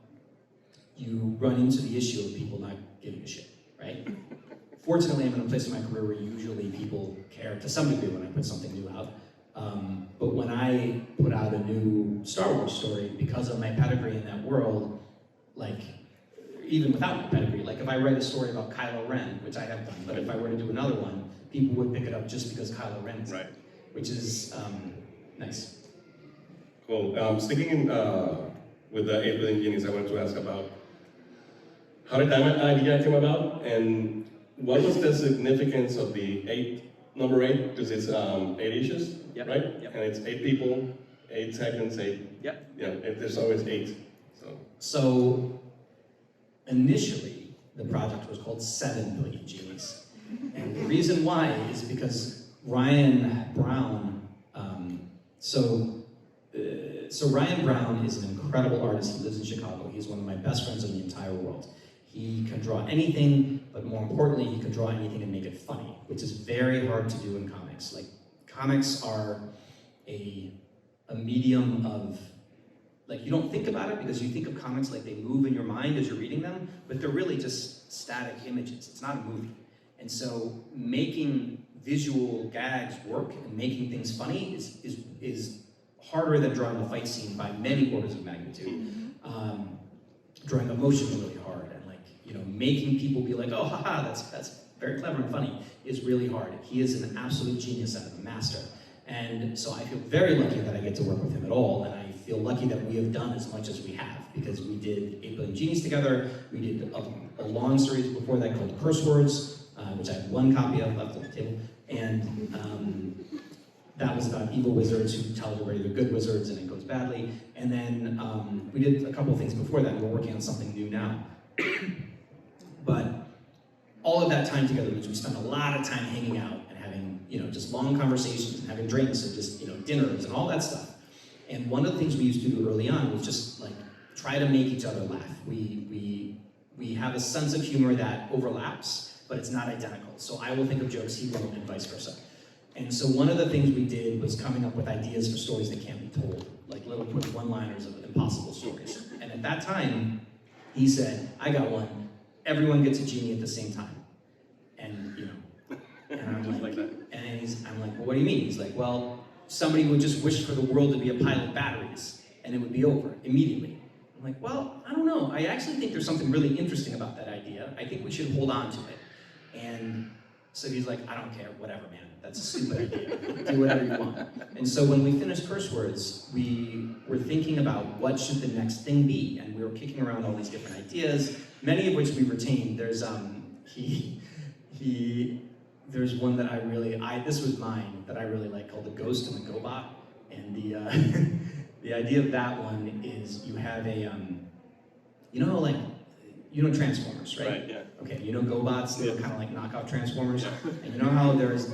you run into the issue of people not giving a shit, right? Fortunately, I'm in a place in my career where usually people care to some degree when I put something new out. But when I put out a new Star Wars story, because of my pedigree in that world, like, even without my pedigree, like if I write a story about Kylo Ren, which I have done, but if I were to do another one, people would pick it up just because Kylo Ren is Right. which is nice. Cool. Sticking in with the 8 billion genies, I wanted to ask about how did that idea come about, and what was the significance of the number 8? Because it's 8 issues, Yep. right? Yep. And it's 8 people, 8 seconds, 8. Yep. Yeah, there's always 8. So initially, the project was called 7 Billion Genies. And the reason why is because Ryan Brown, so Ryan Brown is an incredible artist. He lives in Chicago. He's one of my best friends in the entire world. He can draw anything, but more importantly, he can draw anything and make it funny, which is very hard to do in comics. Like, comics are a medium of, like, you don't think about it because you think of comics like they move in your mind as you're reading them, but they're really just static images. It's not a movie. And so making visual gags work and making things funny is harder than drawing a fight scene by many orders of magnitude. Drawing emotion is really hard, and like, you know, making people be like, oh, haha, that's very clever and funny is really hard. He is an absolute genius at it, a master. And so I feel very lucky that I get to work with him at all, and I feel lucky that we have done as much as we have, because we did 8 Billion Genies together, we did a long series before that called Curse Words, which I have one copy of left on the table, and that was about evil wizards who tell everybody they're good wizards and it goes badly. And then we did a couple of things before that, and we're working on something new now. But all of that time together means we spent a lot of time hanging out and having, you know, just long conversations and having drinks and just, you know, dinners and all that stuff. And one of the things we used to do early on was just like try to make each other laugh. We have a sense of humor that overlaps, but it's not identical. So I will think of jokes, he won't, and vice versa. And so one of the things we did was coming up with ideas for stories that can't be told, like little quick one-liners of impossible stories. And at that time, he said, I got one, everyone gets a genie at the same time. And, you know, and I'm like that. And I'm like, well, what do you mean? He's like, well, somebody would just wish for the world to be a pile of batteries, and it would be over immediately. I'm like, well, I don't know. I actually think there's something really interesting about that idea. I think we should hold on to it. And so he's like, I don't care, whatever, man. That's a stupid idea. Do whatever you want. And so when we finished Curse Words, we were thinking about what should the next thing be, and we were kicking around all these different ideas, many of which we retained. There's there's one that this was mine, that I really like, called The Ghost and the GoBot. And the idea of that one is you have a, you know Transformers, right? Right, yeah. Okay, you know GoBots, they're kind of like knockout Transformers. And you know how there's,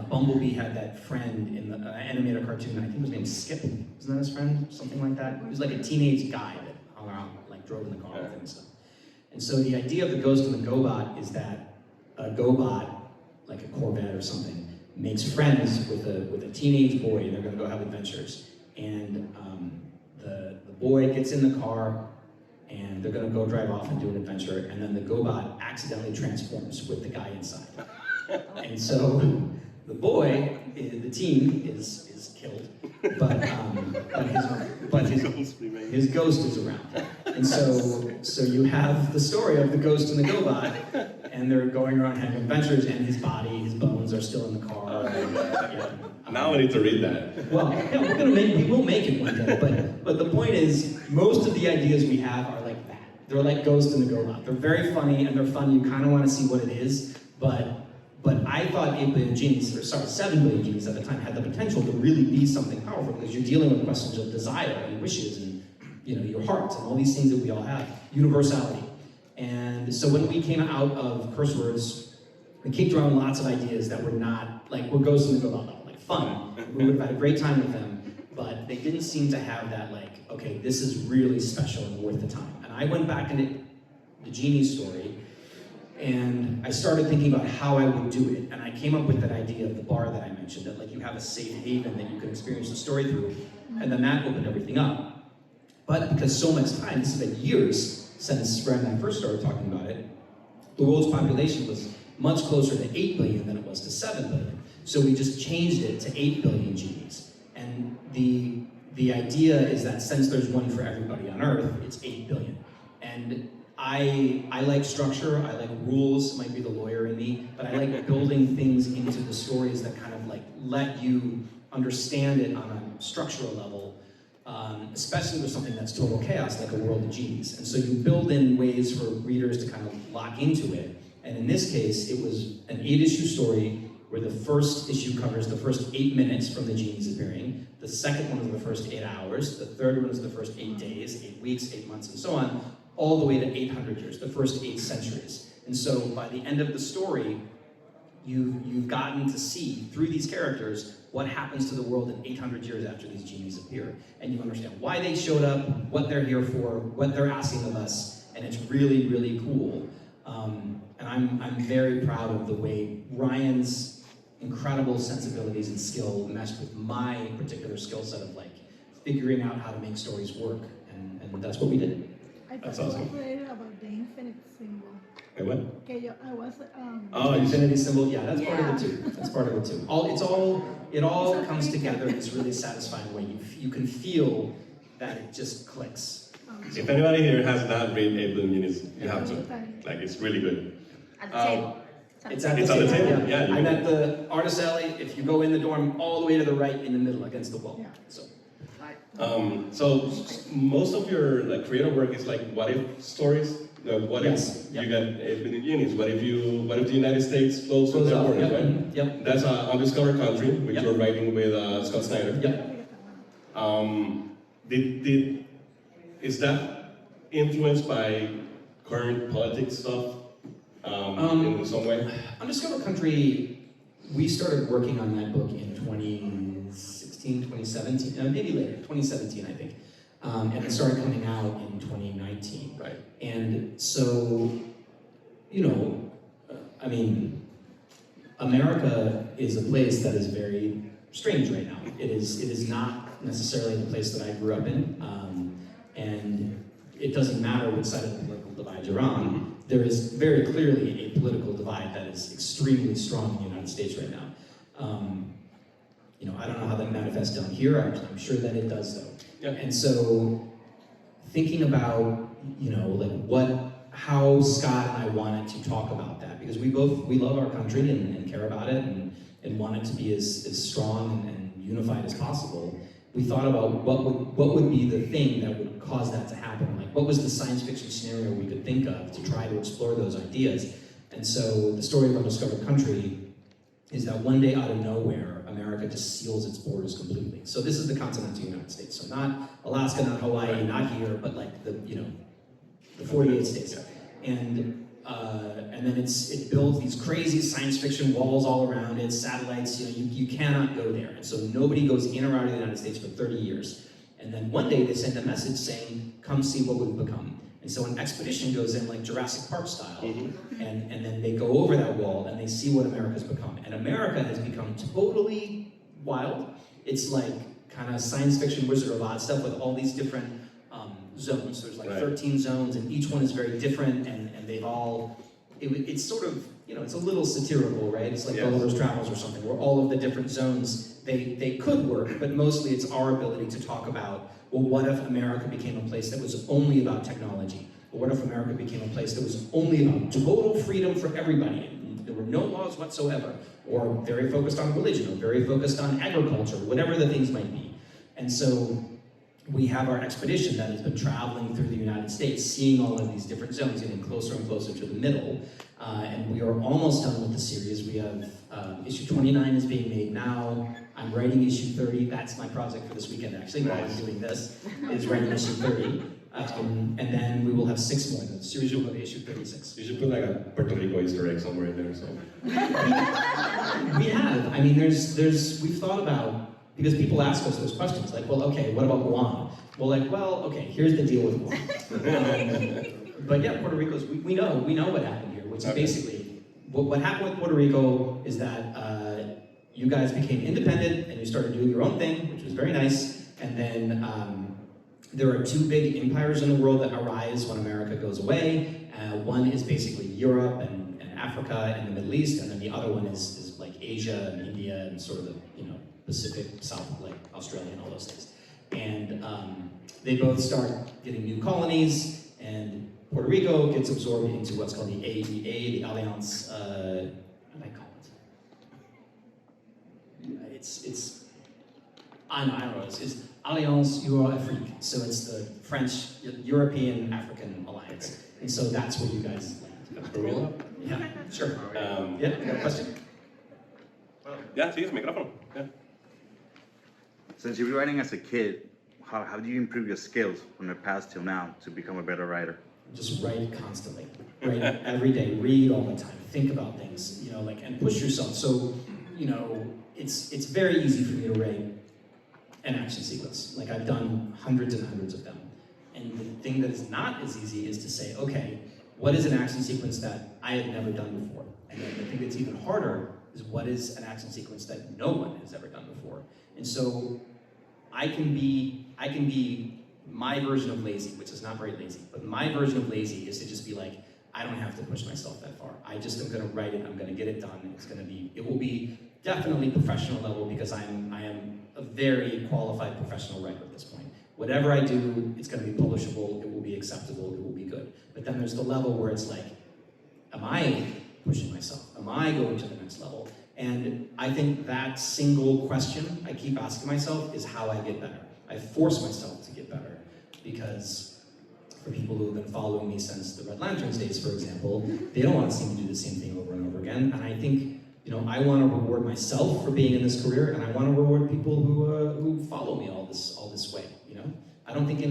Bumblebee had that friend in the animated cartoon, I think his name was Skip, isn't that his friend? Something like that? He was like a teenage guy that hung around, like drove in the car with him and stuff. And so the idea of The Ghost and the GoBot is that a GoBot, like a Corvette or something, makes friends with a teenage boy, and they're gonna go have adventures. And the boy gets in the car, and they're gonna go drive off and do an adventure, and then the GoBot accidentally transforms with the guy inside. And so the boy, the teen, is killed, but his ghost is around. And so you have the story of the ghost and the GoBot, and they're going around having adventures, and his body, his bones are still in the car. Now I need to read that. Well, yeah, we will make it one day, but the point is, most of the ideas we have are like that. They're like Ghost and the GoBot. They're very funny, and they're fun. You kind of want to see what it is, but I thought 8 Billion Genies, 7 Billion Genies at the time, had the potential to really be something powerful, because you're dealing with questions of desire and wishes and, you know, your heart and all these things that we all have, universality. And so when we came out of Curse Words, we kicked around lots of ideas that were not, like, we're Ghost and the GoBot level, like fun. We would have had a great time with them, but they didn't seem to have that like, okay, this is really special and worth the time. And I went back into the Genie story, and I started thinking about how I would do it. And I came up with that idea of the bar that I mentioned, that like you have a safe haven that you can experience the story through, and then that opened everything up. But because so much time, this has been years since Brad and I first started talking about it, the world's population was much closer to 8 billion than it was to 7 billion. So we just changed it to 8 billion genies. And the idea is that since there's one for everybody on Earth, it's 8 billion. And I like structure, I like rules, it might be the lawyer in me, but I like building things into the stories that kind of like let you understand it on a structural level, especially with something that's total chaos, like a world of genies. And so you build in ways for readers to kind of lock into it. And in this case, it was an 8-issue story where the first issue covers the first 8 minutes from the genies appearing, the second one is the first 8 hours, the third one is the first 8 days, 8 weeks, 8 months, and so on, all the way to 800 years, the first 8 centuries. And so by the end of the story, you've gotten to see, through these characters, what happens to the world in 800 years after these genies appear. And you understand why they showed up, what they're here for, what they're asking of us, and it's really, really cool. And I'm very proud of the way Ryan's incredible sensibilities and skill meshed with my particular skill set of like figuring out how to make stories work, and that's what we did. That's I awesome. was read about the infinite symbol. Wait, what? Okay, I was. Oh, Infinity symbol, yeah, that's part of Yeah. it too. That's part of it too. It all comes together in this really satisfying way. You can feel that it just clicks. If anybody here has not read 8 Billion Units, you have to. Okay. Like, it's really good. At the table. It's at It's the on the table. table, yeah, you I'm can- at the artist alley. If you go in the dorm, all the way to the right, in the middle, against the wall. Yeah. So. So most of your like creative work is like what if stories. What Yes. if you got 8 billion units? What if the United States flows with Close their up. borders, Yep. right? Mhm. Yep. That's Undiscovered Country, which Yep. you're writing with Scott Snyder. Yep. Is that influenced by current politics stuff in some way? Undiscovered Country, we started working on that book in 2016, 2017, maybe later, 2017, I think. And it started coming out in 2019. Right. And so, I mean, America is a place that is very strange right now. It is not necessarily the place that I grew up in, and it doesn't matter which side of the political divide you're on. There is very clearly a political divide that is extremely strong in the United States right now. I don't know how that manifests down here. I'm sure that it does, though. Yeah. And so, thinking about how Scott and I wanted to talk about that, because we love our country and care about it and want it to be as strong and unified as possible. We thought about what would be the thing that would cause that to happen. Like, what was the science fiction scenario we could think of to try to explore those ideas? And so the story of Undiscovered Country is that one day out of nowhere, America just seals its borders completely. So this is the continental United States. So not Alaska, not Hawaii, not here, but like the 48 states. And then it builds these crazy science fiction walls all around it, satellites, you cannot go there. And so nobody goes in or out of the United States for 30 years. And then one day they send a message saying, come see what we've become. And so an expedition goes in like Jurassic Park style, and then they go over that wall and they see what America's become. And America has become totally wild. It's like kind of science fiction Wizard of Oz stuff with all these different zones. There's like 13 zones, and each one is very different, and they've all, it's sort of, it's a little satirical, right? It's like Gulliver's Travels or something, where all of the different zones, they could work, but mostly it's our ability to talk about, well, what if America became a place that was only about technology? Or what if America became a place that was only about total freedom for everybody? And there were no laws whatsoever, or very focused on religion, or very focused on agriculture, whatever the things might be. And so we have our expedition that has been traveling through the United States, seeing all of these different zones, getting closer and closer to the middle. And we are almost done with the series. We have issue 29 is being made now. I'm writing issue 30. That's my project for this weekend, actually, while I'm doing this, is writing issue 30. And then we will have 6 more. The series will go to issue 36. You should put like a Puerto Rico Easter egg somewhere in there. So We have. I mean, we've thought about because people ask us those questions, like, well, okay, what about Guam? Well, like, well, okay, here's the deal with Guam. But yeah, Puerto Rico's, we know what happened here, which is basically, what happened with Puerto Rico is that you guys became independent and you started doing your own thing, which was very nice, and then there are two big empires in the world that arise when America goes away. One is basically Europe and Africa and the Middle East, and then the other one is like Asia and India and sort of the Pacific, South, like Australia and all those things. And they both start getting new colonies, and Puerto Rico gets absorbed into what's called the AEA, the Alliance, what do I call it? I don't know, it's Alliance Euro-Afrique, so it's the French, European, African alliance. And so that's where you guys land. Yeah, sure. Yeah, you got a question? Yeah, sí, es micrófono. Yeah. Since you were writing as a kid, how do you improve your skills from the past till now to become a better writer? Just write constantly. Write every day, read all the time, think about things, and push yourself. So, it's very easy for me to write an action sequence. Like, I've done hundreds and hundreds of them. And the thing that is not as easy is to say, okay, what is an action sequence that I have never done before? And then the thing that's even harder is what is an action sequence that no one has ever done before? And so I can be my version of lazy, which is not very lazy, but my version of lazy is to just be like, I don't have to push myself that far. I just am gonna write it, I'm gonna get it done. It will be definitely professional level because I am a very qualified professional writer at this point. Whatever I do, it's gonna be publishable, it will be acceptable, it will be good. But then there's the level where it's like, am I pushing myself? Am I going to the next level? And I think that single question I keep asking myself is how I get better. I force myself to get better because for people who have been following me since the Red Lanterns days, for example, they don't want to see me do the same thing over and over again. And I think, I want to reward myself for being in this career, and I want to reward people who follow me all this way. I don't think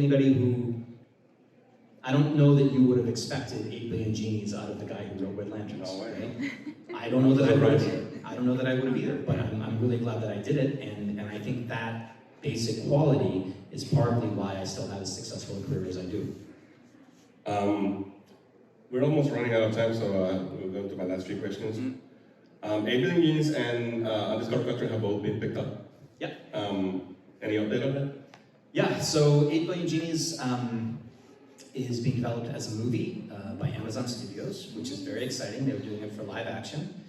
I don't know that you would have expected 8 billion genies out of the guy who wrote Red Lanterns. No way. Right? I don't know that I would have either. I don't know that I would have either, but I'm really glad that I did it, and I think that basic quality is partly why I still have as successful a career as I do. We're almost running out of time, so we'll go to my last few questions. 8 billion genies and Undiscovered Country have both been picked up. Yeah. Any update on that? Yeah, so 8 Billion Genies is being developed as a movie by Amazon Studios, which is very exciting. They were doing it for live action,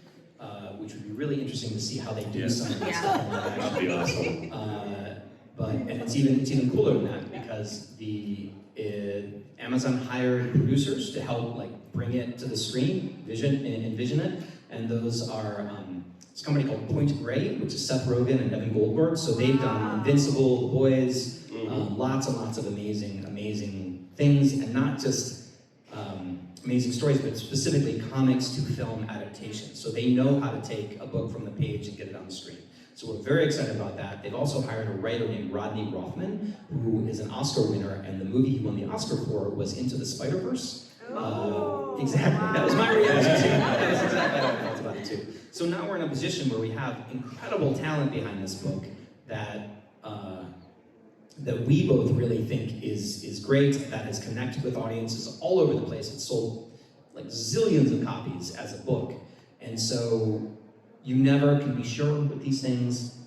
which would be really interesting to see how they do some of that stuff in live action. That'd be awesome. And it's even cooler than that because the Amazon hired producers to help bring it to the screen, envision it, and those are it's a company called Point Grey, which is Seth Rogen and Evan Goldberg. So they've done Invincible, The Boys, lots and lots of amazing things, and not just amazing stories, but specifically comics to film adaptations. So they know how to take a book from the page and get it on the screen. So we're very excited about that. They've also hired a writer named Rodney Rothman, who is an Oscar winner, and the movie he won the Oscar for was Into the Spider-Verse. Exactly, that was my reaction too. That was exactly how I felt about it too. So now we're in a position where we have incredible talent behind this book that we both really think is great, that has connected with audiences all over the place. It's sold zillions of copies as a book. And so you never can be sure with these things.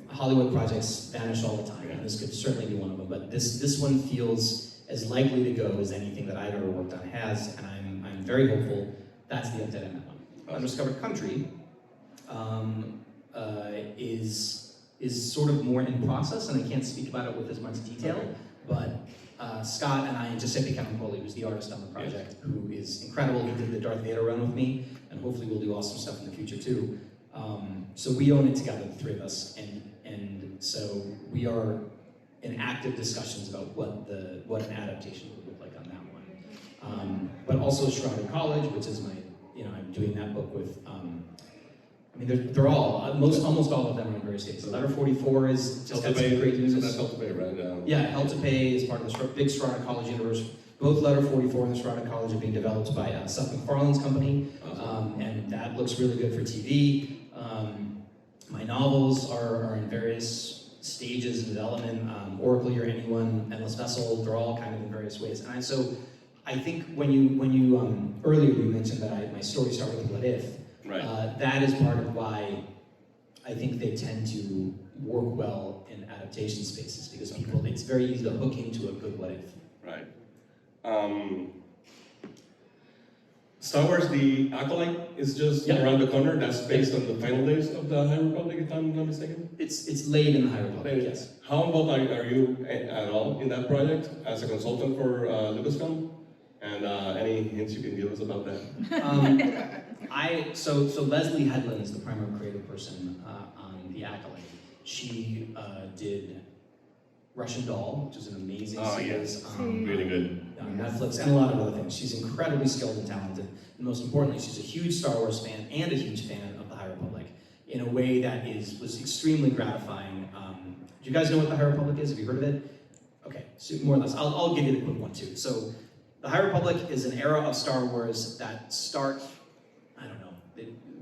Hollywood projects vanish all the time, and this could certainly be one of them, but this one feels as likely to go as anything that I've ever worked on has, and I'm very hopeful. That's the update on that one. Undiscovered Country is sort of more in process, and I can't speak about it with as much detail, but Scott and I, and Giuseppe Campoli, who's the artist on the project, who is incredible. He did the Darth Vader run with me, and hopefully we'll do awesome stuff in the future too. So we own it together, the three of us, and so we are in active discussions about what an adaptation would look like on that one. But also Shrouded College, which is I'm doing that book with, they're all, almost all of them are in various states. Letter 44 is just had some great news. So that's Help to Pay, right? Yeah, Help to Pay is part of the big Shrouded College universe. Both Letter 44 and the Shrouded College are being developed by Seth MacFarlane's company, and that looks really good for TV. My novels are in various stages of development. Oracle, You're Anyone, Endless Vessel, they're all kind of in various ways. And so I think when you earlier you mentioned that my story started with What If, Right. that is part of why I think they tend to work well in adaptation spaces, because people, it's very easy to hook into a good What If. Right. Star Wars: The Acolyte is just Yeah. around the corner. That's based on the final days of the High Republic, if I'm not mistaken. It's late in the High Republic, yes. How involved are you at all in that project as a consultant for Lucasfilm? And any hints you can give us about that? So Leslie Headland is the primary creative person on The Acolyte. She did Russian Doll, which is an amazing series on Really good. Netflix, and a lot of other things. She's incredibly skilled and talented, and most importantly, she's a huge Star Wars fan and a huge fan of the High Republic in a way that was extremely gratifying. Do you guys know what the High Republic is? Have you heard of it? Okay, so more or less. I'll give you the quick one too. So, the High Republic is an era of Star Wars that start, I don't know,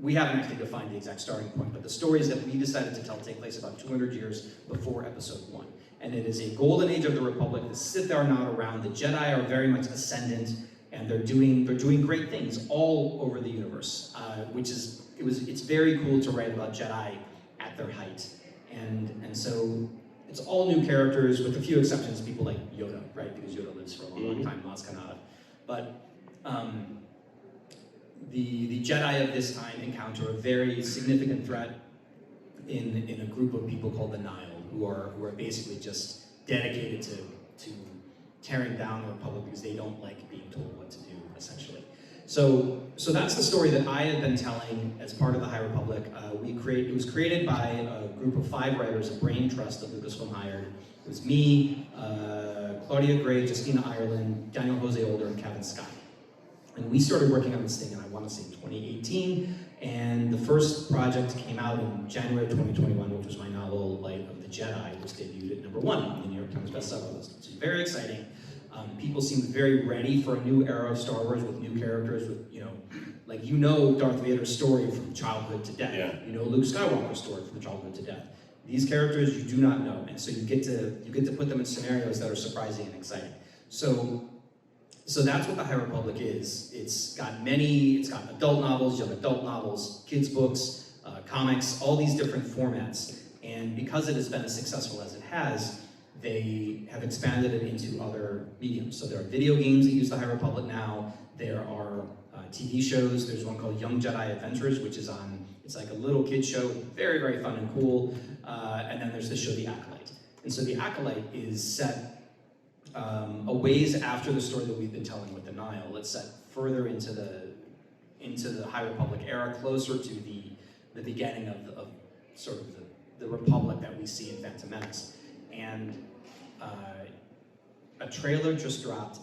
we haven't actually defined the exact starting point, but the stories that we decided to tell take place about 200 years before Episode 1. And it is a golden age of the Republic. The Sith are not around. The Jedi are very much ascendant, and they're doing great things all over the universe, it's very cool to write about Jedi at their height. And so it's all new characters, with a few exceptions, people like Yoda, right? Because Yoda lives for a long time, Maz Kanata. But the Jedi of this time encounter a very significant threat in a group of people called the Nile, who are basically just dedicated to tearing down the Republic because they don't like being told what to do, essentially. So that's the story that I had been telling as part of the High Republic. It was created by a group of 5 writers, a brain trust that Lucasfilm hired. It was me, Claudia Gray, Justina Ireland, Daniel Jose Older, and Kevin Scott. And we started working on this thing, and I want to say 2018, and the first project came out in January 2021, which was my novel, Light of the Jedi, which debuted at #1 on the New York Times bestseller list, which is very exciting. People seemed very ready for a new era of Star Wars with new characters, with, Darth Vader's story from childhood to death. Yeah. You know Luke Skywalker's story from childhood to death. These characters you do not know, and so you get to put them in scenarios that are surprising and exciting. So that's what the High Republic is. It's got adult novels, young adult novels, kids books, comics, all these different formats. And because it has been as successful as it has, they have expanded it into other mediums. So there are video games that use the High Republic now. There are TV shows. There's one called Young Jedi Adventures, which is it's like a little kid show, very, very fun and cool. And then there's the show The Acolyte. And so The Acolyte is set a ways after the story that we've been telling with the Nile. It's set further into the High Republic era, closer to the beginning of sort of the Republic that we see in Phantom Menace. And a trailer just dropped,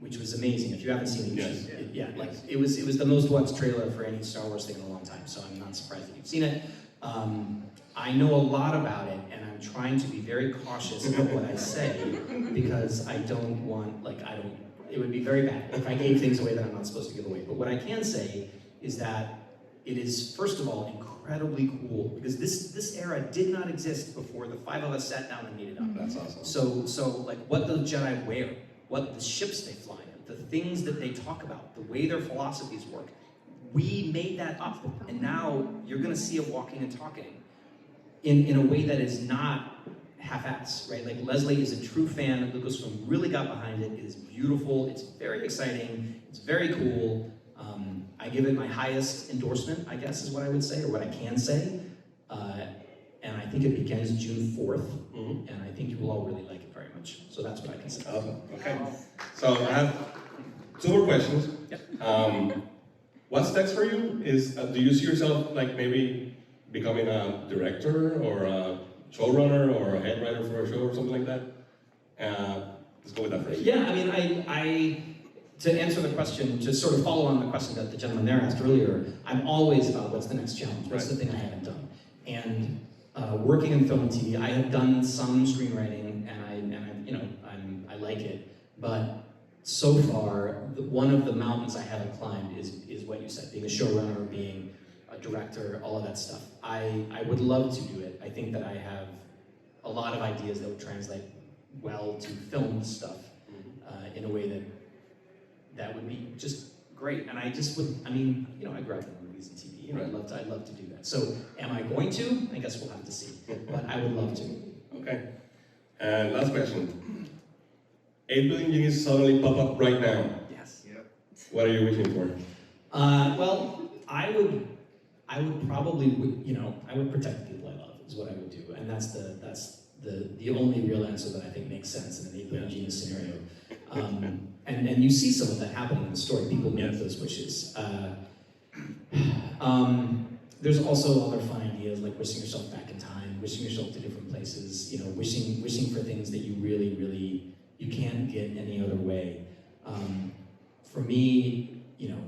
which was amazing. If you haven't seen it, it was the most watched trailer for any Star Wars thing in a long time. So I'm not surprised that you've seen it. I know a lot about it, and I'm trying to be very cautious about what I say, because I don't want, it would be very bad if I gave things away that I'm not supposed to give away. But what I can say is that it is, first of all, incredibly cool, because this era did not exist before the 5 of us sat down and made it up. That's awesome. So what the Jedi wear, what the ships they fly in, the things that they talk about, the way their philosophies work, we made that up, and now you're going to see it walking and talking in a way that is not half-ass, right? Like, Leslie is a true fan. Lucasfilm really got behind it. It is beautiful. It's very exciting. It's very cool. I give it my highest endorsement, I guess is what I would say, or what I can say. And I think it begins June 4th, and I think you will all really like it very much. So that's what I can say. Awesome. Okay. So I have 2 more questions. Yeah. What's next for you? Do you see yourself maybe becoming a director or a showrunner or a head writer for a show or something like that? Let's go with that first. Yeah, I mean, to answer the question, to sort of follow on the question that the gentleman there asked earlier, I'm always about what's the next challenge, what's the thing I haven't done. And working in film and TV, I have done some screenwriting, and I like it, but so far, one of the mountains I haven't climbed is what you said, being a showrunner, being a director, all of that stuff. I would love to do it. I think that I have a lot of ideas that would translate well to film stuff in a way that would be just great. And I just would, I mean, you know, I grew up in movies and TV, and I'd love to do that. So am I going to? I guess we'll have to see. But I would love to. Okay. And last question. 8 billion genies suddenly pop up right now. Yes. What are you wishing for? Well, I would probably, you know, I would protect the people I love, is what I would do. And that's the only real answer that I think makes sense in an 8 billion genius scenario. And you see some of that happening in the story. People make those wishes. There's also other fun ideas like wishing yourself back in time, wishing yourself to different places, you know, wishing for things that you really, you can't get any other way. For me, you know,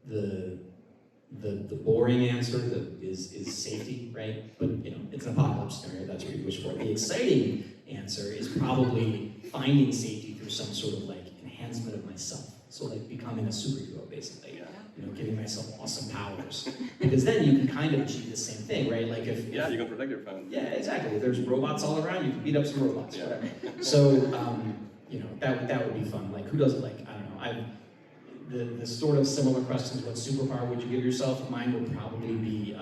the boring answer is safety, right? But you know, it's an apocalypse scenario, that's what you wish for. The exciting answer is probably finding safety through some sort of like enhancement of myself. So like becoming a superhero, basically. You know, giving myself awesome powers. Because then you can kind of achieve the same thing, right? Like if you can protect your family. Yeah, exactly. If there's robots all around, you can beat up some robots, whatever. So you know, that would be fun. Like who doesn't like, I don't know, the sort of similar questions, what superpower would you give yourself? Mine would probably be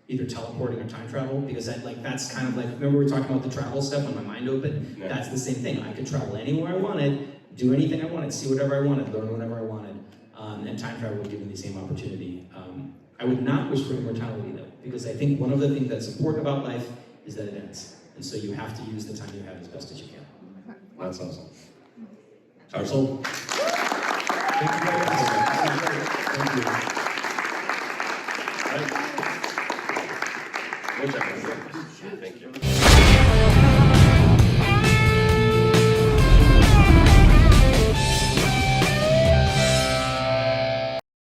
either teleporting or time travel, because that's kind of like, remember we were talking about the travel stuff when my mind opened? Yeah. That's the same thing. I could travel anywhere I wanted, do anything I wanted, see whatever I wanted, learn whatever I wanted, and time travel would give me the same opportunity. I would not wish for immortality though, because I think one of the things that's important about life is that it ends. And so you have to use the time you have as best as you can. That's awesome. Soule. Thank you very much. Thank you. Muchas gracias. Thank you.